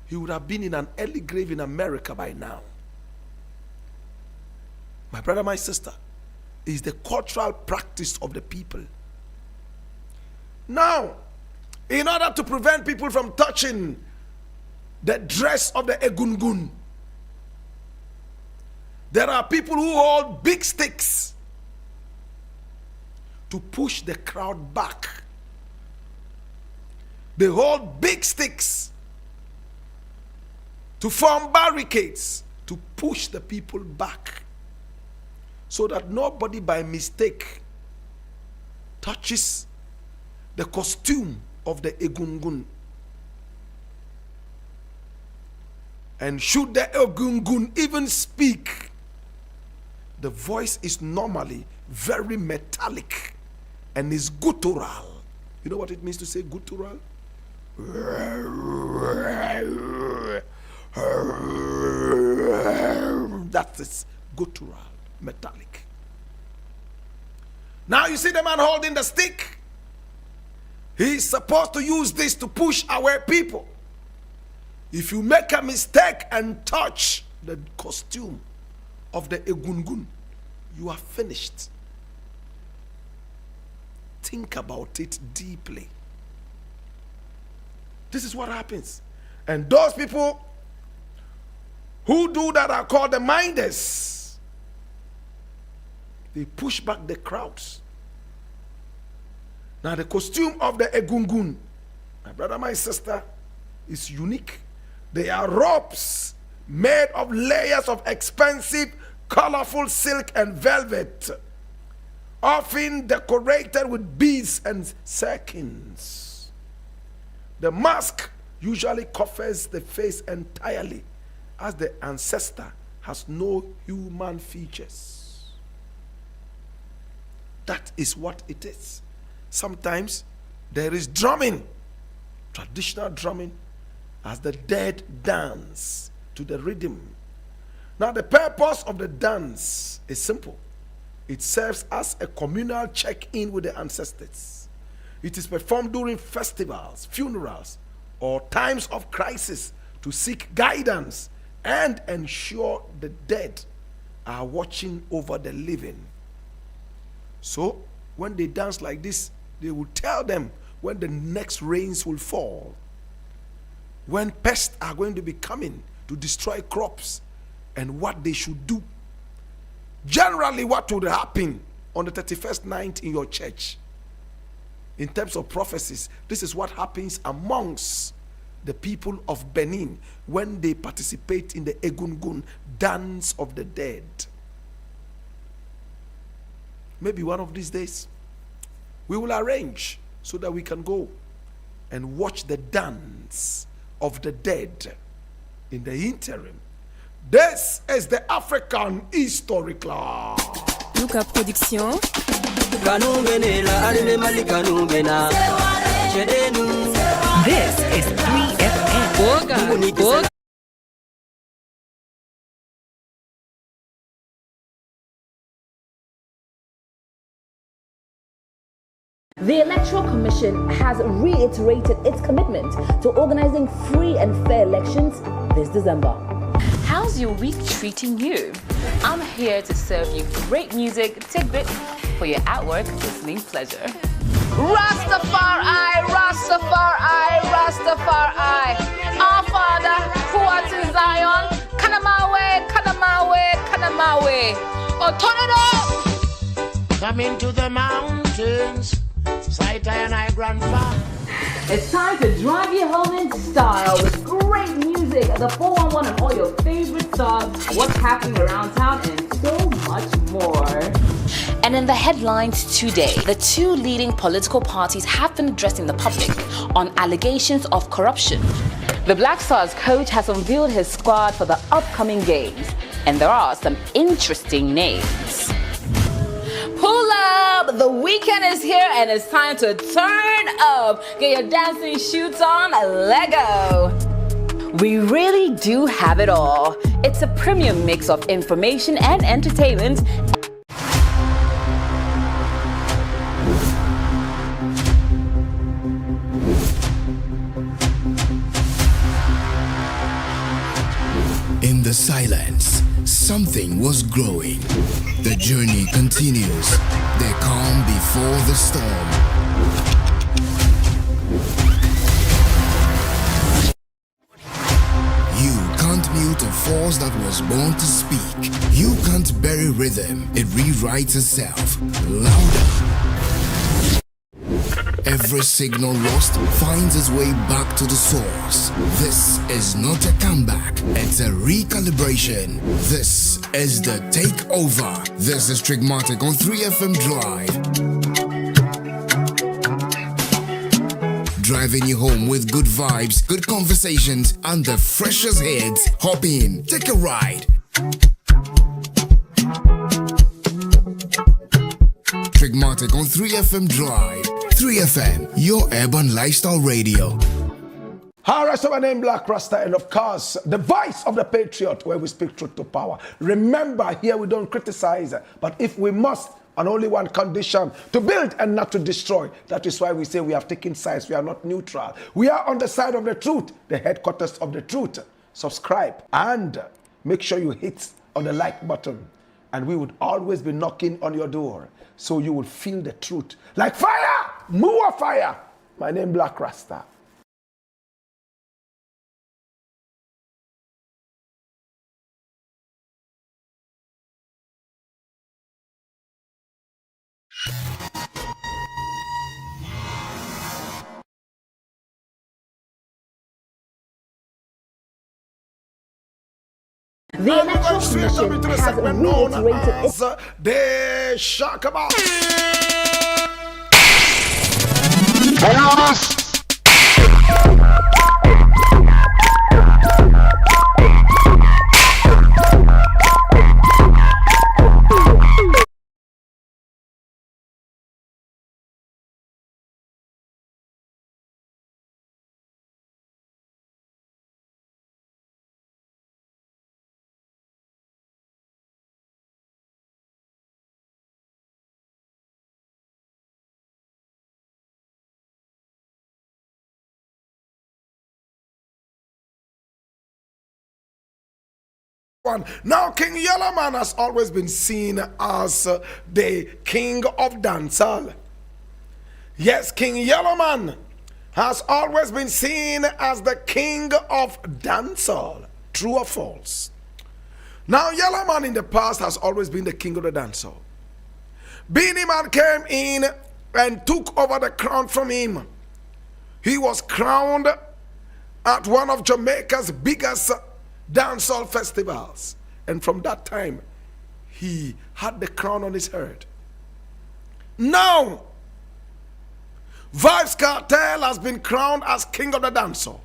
he would have been in an early grave in America by now. My brother, my sister, is the cultural practice of the people. Now, in order to prevent people from touching the dress of the Egungun, there are people who hold big sticks to push the crowd back. They hold big sticks to form barricades to push the people back, so that nobody by mistake touches the costume of the Egungun. And should the Egungun even speak, the voice is normally very metallic and is guttural. You know what it means to say guttural? That is guttural, metallic. Now you see the man holding the stick. He's supposed to use this to push away people. If you make a mistake and touch the costume of the Egungun, you are finished. Think about it deeply. This is what happens. And those people who do that are called the minders. They push back the crowds. Now the costume of the Egungun, my brother, my sister, is unique. They are robes made of layers of expensive, colorful silk and velvet, often decorated with beads and sequins. The mask usually covers the face entirely, as the ancestor has no human features. That is what it is. Sometimes there is drumming, traditional drumming, as the dead dance to the rhythm. Now the purpose of the dance is simple. It serves as a communal check-in with the ancestors. It is performed during festivals, funerals, or times of crisis to seek guidance and ensure the dead are watching over the living. So, when they dance like this, they will tell them when the next rains will fall, when pests are going to be coming to destroy crops, and what they should do. Generally, what would happen on the 31st night in your church? In terms of prophecies, this is what happens amongst the people of Benin when they participate in the Egungun dance of the dead. Maybe one of these days, we will arrange so that we can go and watch the dance of the dead. In the interim, this is the African History Club. Luca Production. This is 3FM. The Electoral Commission has reiterated its commitment to organizing free and fair elections this December. How's your week treating you? I'm here to serve you great music tidbits for your at-work listening pleasure. Rastafari, Rastafari, Rastafari. Our Father, who art in Zion, Kanamawe, Kanamawe, Kanamawe. Oh, turn it up! Come into the mountains, sight and I grandfather. It's time to drive you home in style with great music, the 411 and all your favorite songs, what's happening around town, and so much more. And in the headlines today, the two leading political parties have been addressing the public on allegations of corruption. The Black Stars coach has unveiled his squad for the upcoming games, and there are some interesting names. Pull up! The weekend is here and it's time to turn up. Get your dancing shoes on, Lego. We really do have it all. It's a premium mix of information and entertainment. In the silence, something was growing. The journey continues. The calm before the storm. You can't mute a force that was born to speak. You can't bury rhythm. It rewrites itself. Louder. Every signal lost finds its way back to the source. This is not a comeback, it's a recalibration. This is the takeover. This is Trigmatic on 3FM Drive. Driving you home with good vibes, good conversations, and the freshest hits. Hop in, take a ride. Trigmatic on 3FM Drive. 3FM, your urban lifestyle radio. Alright, so my name Blakk Rasta, and of course, the voice of the Patriot, where we speak truth to power. Remember, here we don't criticize, but if we must, on only one condition, to build and not to destroy. That is why we say we have taken sides. We are not neutral. We are on the side of the truth, the headquarters of the truth. Subscribe and make sure you hit on the like button. And we would always be knocking on your door, so you will feel the truth. Like fire! More fire! My name Blakk Rasta. The Electoral Commission has reiterated its... The Shakaba. one. Now, King Yellowman has always been seen as the king of dancehall. Yes, King Yellowman has always been seen as the king of dancehall. True or false? Now, Yellowman in the past has always been the king of the dancehall. Beenie Man came in and took over the crown from him. He was crowned at one of Jamaica's biggest dancehall festivals. And from that time, he had the crown on his head. Now, Vybz Kartel has been crowned as king of the dancehall.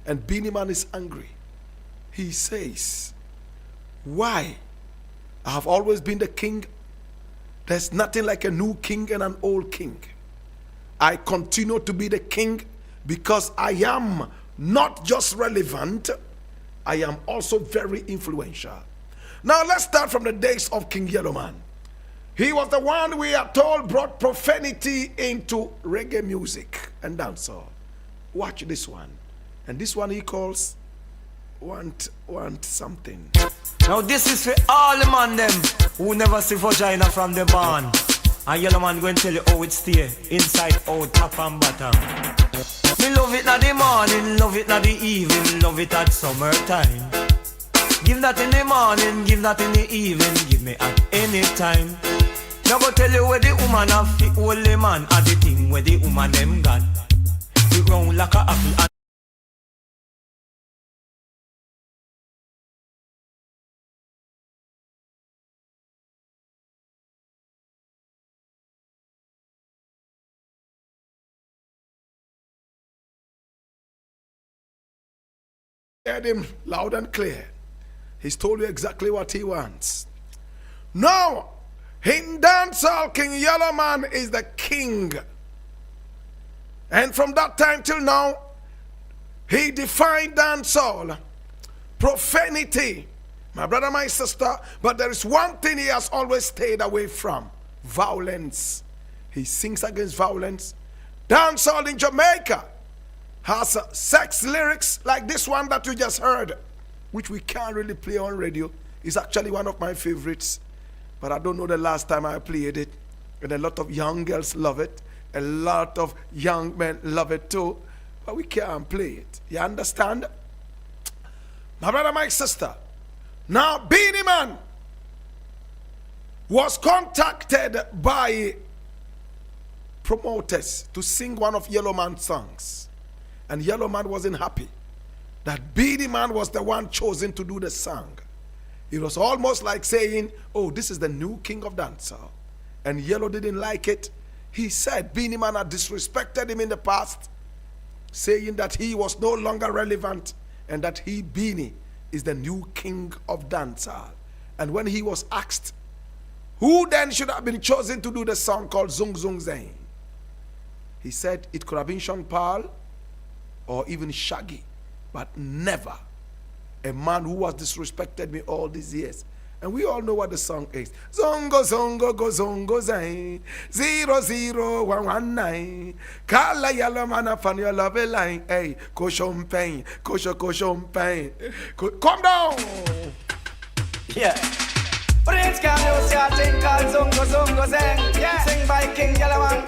And Beenie Man is angry. He says, why? I have always been the king. There's nothing like a new king and an old king. I continue to be the king because I am not just relevant, I am also very influential. Now let's start from the days of King Yellowman. He was the one we are told brought profanity into reggae music and dancehall. Watch this one. And this one he calls want something. Now this is for all the man them who never see vagina from the barn. And Yellowman going to tell you how it stay inside, out, top and bottom. Me love it in the morning, love it in the evening, love it at summertime. Give that in the morning, give that in the evening, give me at any time. Now go tell you where the woman have the only man and the thing where the woman them got. We round like a apple and heard him loud and clear. He's told you exactly what he wants. Now, in dancehall, King Yellowman is the king. And from that time till now, he defined dancehall, profanity, my brother, my sister, but there is one thing he has always stayed away from: violence. He sings against violence. Dancehall in Jamaica has sex lyrics like this one that you just heard, which we can't really play on radio. It's actually one of my favorites, but I don't know the last time I played it. And a lot of young girls love it. A lot of young men love it too, but we can't play it. You understand? My brother, my sister. Now, Beenie Man was contacted by promoters to sing one of Yellowman's songs. And Yellowman wasn't happy that Beenie Man was the one chosen to do the song. It was almost like saying, oh, this is the new king of dancehall. And Yellow didn't like it. He said Beenie Man had disrespected him in the past, saying that he was no longer relevant and that he, Beenie, is the new king of dancehall. And when he was asked who then should have been chosen to do the song called Zung Zung Zang, he said it could have been Sean Paul or even Shaggy, but never a man who has disrespected me all these years. And we all know what the song is. Zongo zongo go zongo zang 00119. Kala Yellowman up on your love line. Hey, go champagne, go champagne. Come down. yeah. Prince can you see a thing called Zongo Zongo Zang? Yeah. Sing by King Yellowman.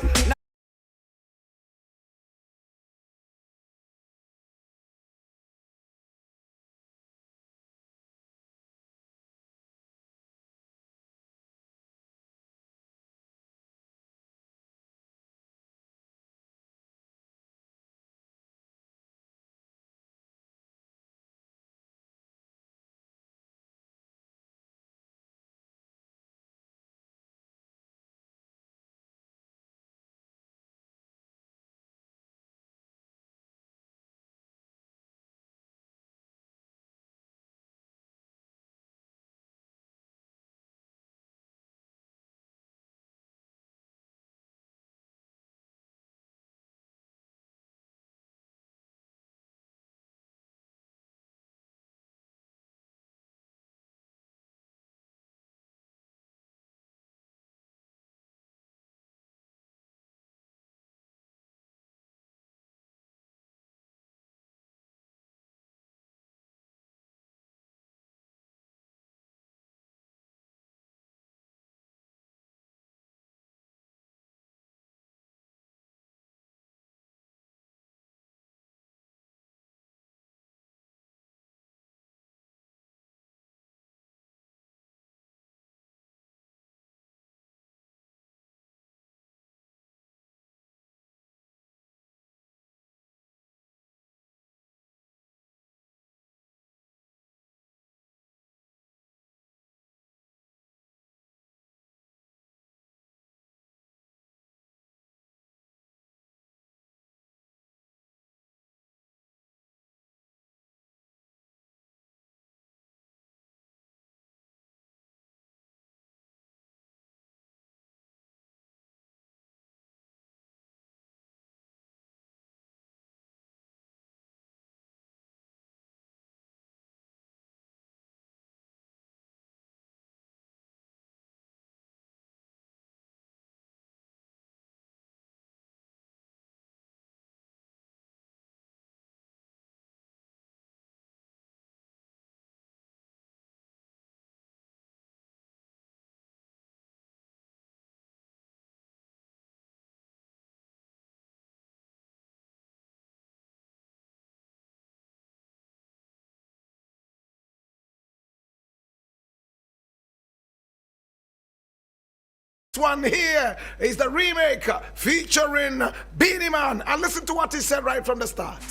This one here is the remake featuring Beanie Man. And listen to what he said right from the start.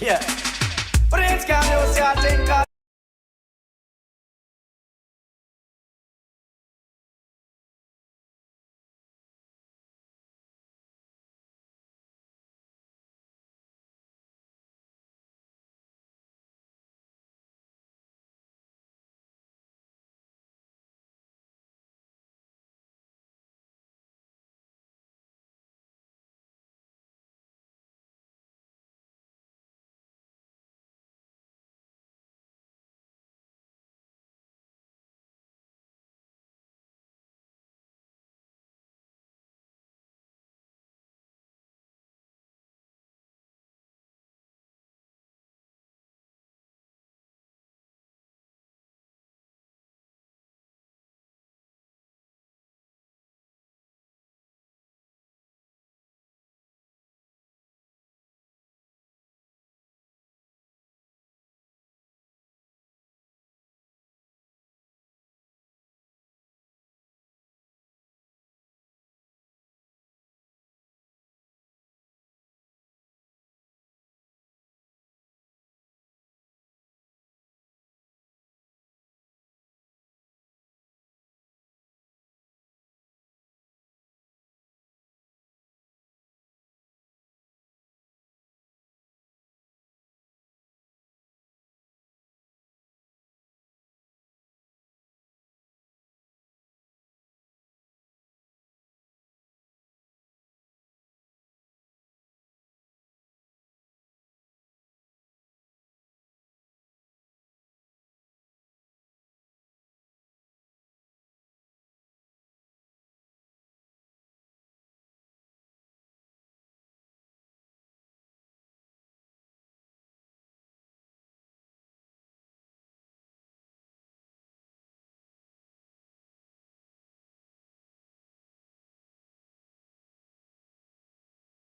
Yeah. Prince can you see I think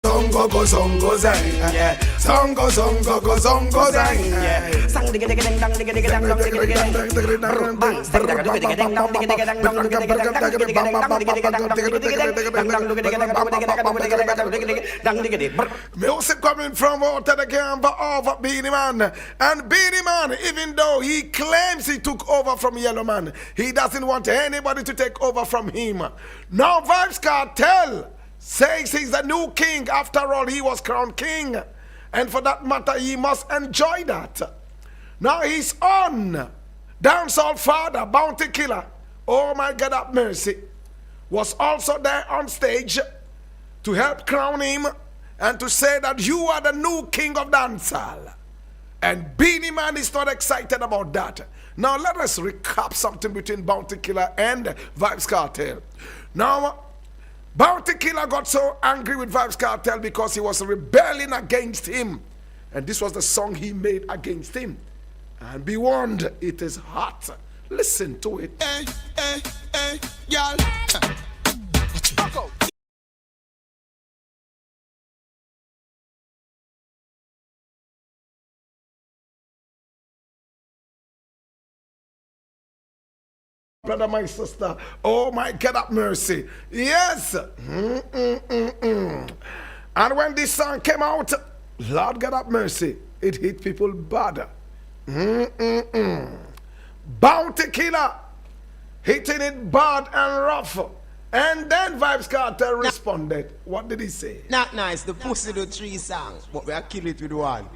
Zongo go zongo zai, yeah. Zongo zongo go zongo zai, yeah. Sang digga digga ding dang digga digga dang dang digga digga dang bang sang digga digga digga ding dang digga digga dang dang digga digga dang dang digga digga dang digga digga dang digga digga dang digga digga. Music coming from out of the camp of Beanie Man. And Beanie Man, even though he claims he took over from Yellow Man, he doesn't want anybody to take over from him. Now Vybz Kartel says he's the new king. After all, he was crowned king. And for that matter, he must enjoy that. Now he's on. Dancehall father, Bounty Killer, oh my God, have mercy, was also there on stage to help crown him and to say that you are the new king of dancehall. And Beanie Man is not excited about that. Now let us recap something between Bounty Killer and Vybz Kartel. Now, Bounty Killer got so angry with Vybz Kartel because he was rebelling against him. And this was the song he made against him. And be warned, it is hot. Listen to it. Hey, hey, hey, y'all. Brother, my sister, oh my God, have mercy. Yes. And when this song came out, Lord God have mercy, it hit people bad. Bounty Killer hitting it bad and rough. And then Vybz Kartel responded. What did he say? Not nice. The pussy do 3 songs, but we are kill it with 1.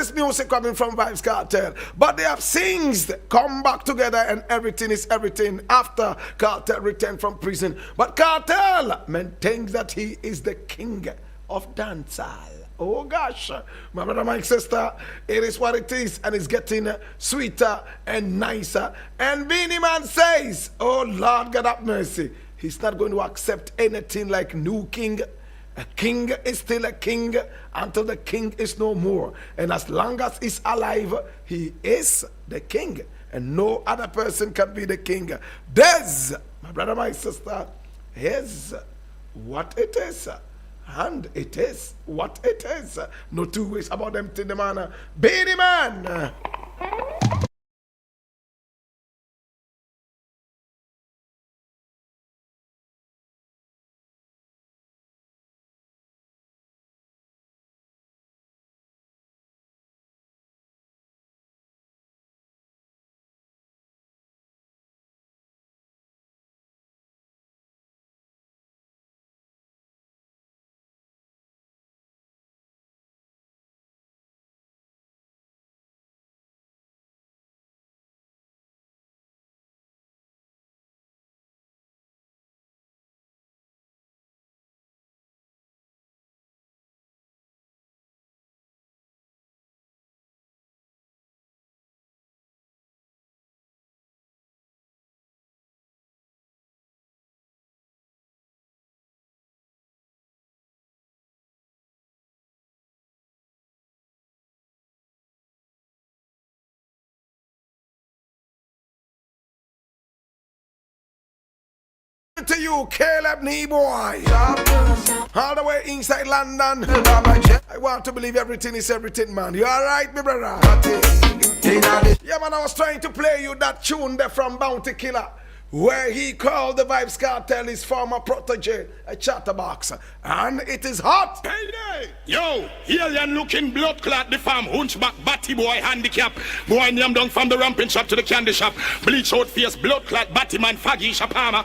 This music coming from Vibes Cartel, but they have sings come back together and everything is everything after Cartel returned from prison. But Cartel maintains that he is the king of dancehall. Oh gosh, my brother, my sister, it is what it is, and it's getting sweeter and nicer. And Beanie Man says, oh Lord God have mercy, he's not going to accept anything like new king. A king is still a king until the king is no more. And as long as he's alive, he is the king. And no other person can be the king. This, my brother, my sister, is what it is. And it is what it is. No two ways about them to the man. Beanie Man. To you, Caleb Boy, all the way inside London. I want to believe everything is everything, man. You alright, my brother? Yeah, man, I was trying to play you that tune there from Bounty Killer, where he called the Vibes Cartel his former protege, a chatterbox. And it is hot. Hey, yo, alien looking blood clot, the farm, hunchback, batty boy, handicap. Boy, name down from the ramping shop to the candy shop. Bleach out face, blood clot, batty man, faggy, shapama.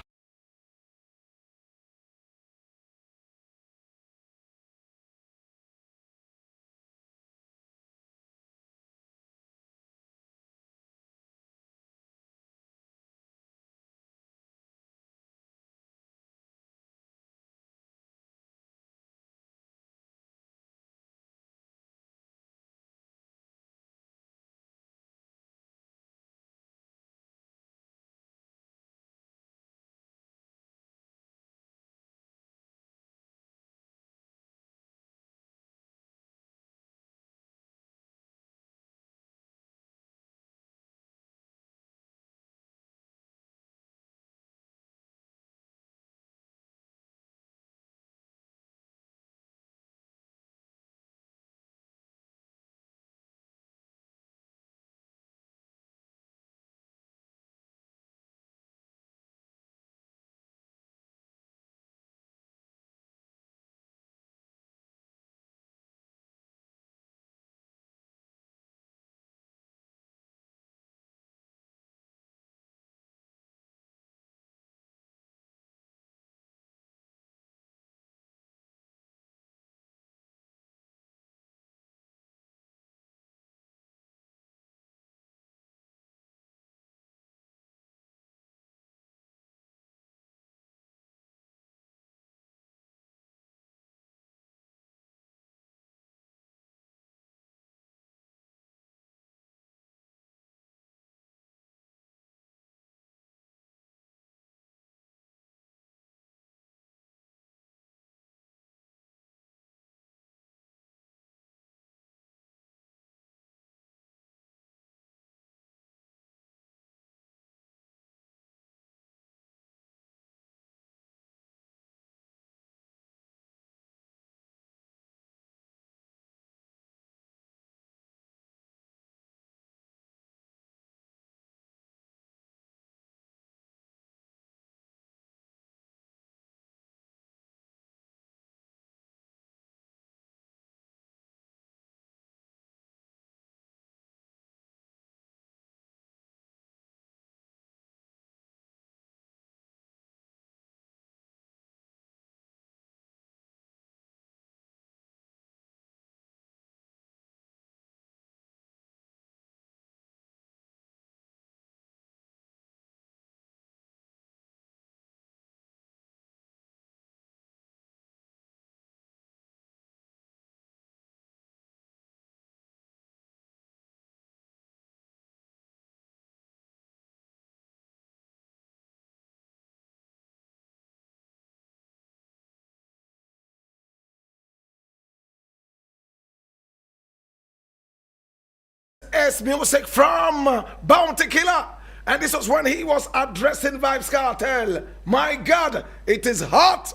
BS music from Bounty Killer. And this was when he was addressing Vibes Cartel. My God, it is hot.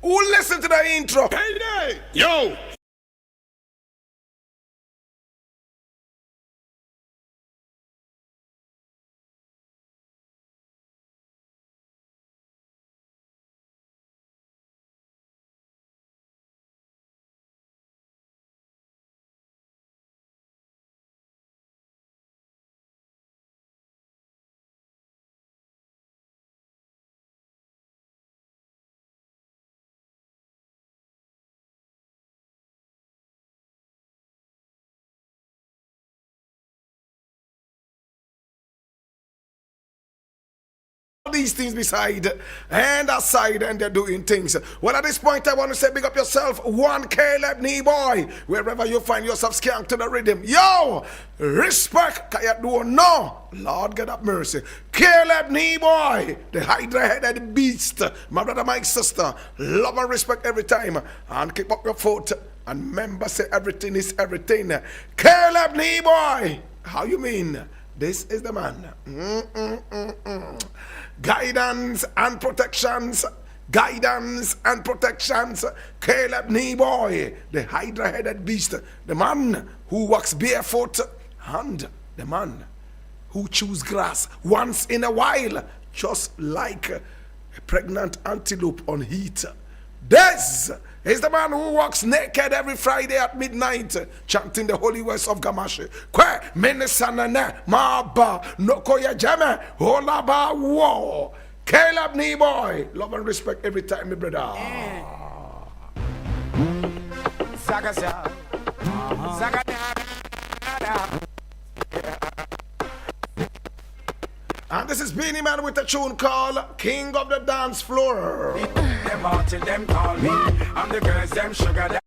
Who listen to the intro? Hey, yo. These things beside and aside, and they're doing things. Well, at this point, I want to say big up yourself, one Caleb knee boy, wherever you find yourself, skank to the rhythm. Yo, respect, can you do no? Lord, get up mercy. Caleb knee boy, the hydra-headed beast, my brother, my sister, love and respect every time, and keep up your foot. And remember, say everything is everything. Caleb knee boy, how you mean? This is the man. Guidance and protections. Guidance and protections. Caleb Boy, the hydra-headed beast. The man who walks barefoot. And the man who chews grass once in a while. Just like a pregnant antelope on heat. This is the man who walks naked every Friday at midnight, chanting the holy words of Gamashi. Kwe minisanane maba nokoya jeme holaba wo. Caleb Boy, love and respect every time, my brother. And this is Beanie Man with a tune called King of the Dance Floor. Them out till them call me. I'm the girls, them sugar.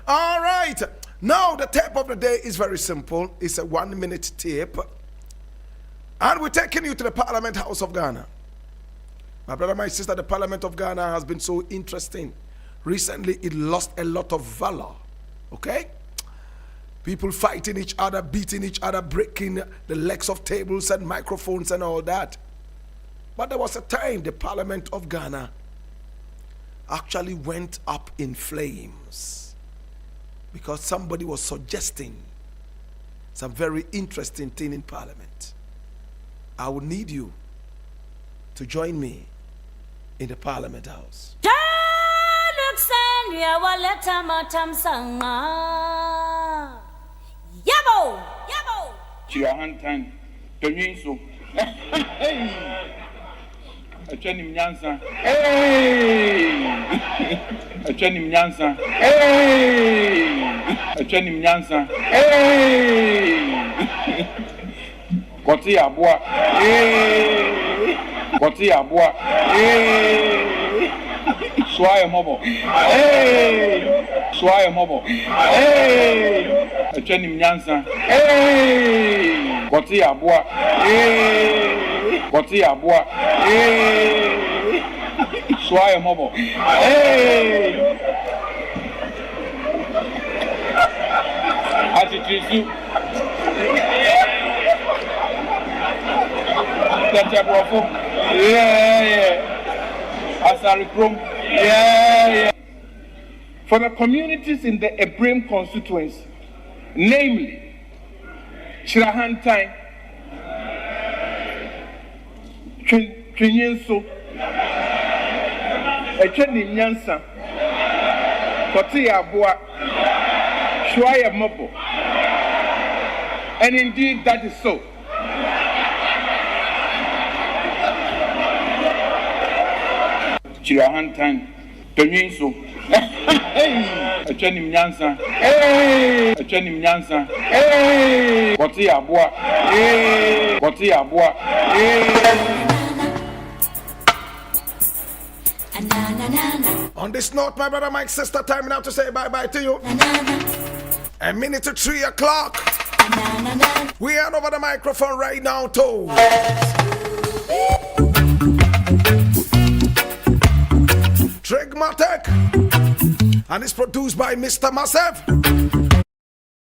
All right. Now, the tape of the day is very simple. It's a 1 minute tape. And we're taking you to the Parliament House of Ghana. My brother, my sister, the Parliament of Ghana has been so interesting. Recently, it lost a lot of valor. Okay? People fighting each other, beating each other, breaking the legs of tables and microphones and all that. But there was a time the Parliament of Ghana actually went up in flames because somebody was suggesting some very interesting thing in Parliament. I would need you to join me in the Parliament House. Yabo! Yabo! Chiahantan, Tonyiso. Achenim Nyansa. Hey! Achenim Nyansa. Hey! Achenim Nyansa. Hey! Koti Abua. Hey! Koti Abua. Hey! Swaya Mobo. Hey! Swaya Mobo. Hey! Achenim Nyansa. Hey! Koti Abua. Hey! Koti Abua. Hey! Swaya Mobo. Hey! Atitrisu. Tachabrofo. Yeah. Asarikrom. Yeah. For the communities in the Ebrem constituency, namely Chirahantai, Chinyenso, Echeni Nyansa, Koti Abua, Shwaya Mobo. And indeed that is so. Chirahantai, Chinyenso, Echeni Nyansa, Echeni Nyansa, Koti Abua, Koti Abua, On this note, my brother, my sister, time now to say bye-bye to you. A minute to 3 o'clock. We hand over the microphone right now to Trigmatic, and it's produced by Mr. Massive.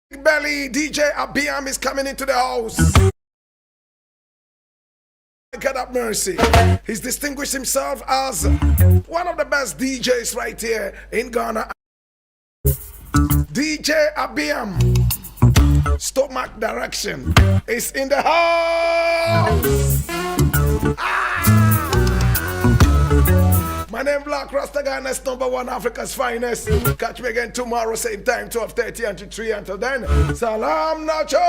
Big Belly DJ Abiam is coming into the house. God have mercy. He's distinguished himself as one of the best DJs right here in Ghana. DJ Abiam, Stomach Direction, is in the house. My name Blakk Rasta, Ghana's #1 Africa's finest. Catch me again tomorrow, same time, 12:30 until 3. Until then, Salam Nacho!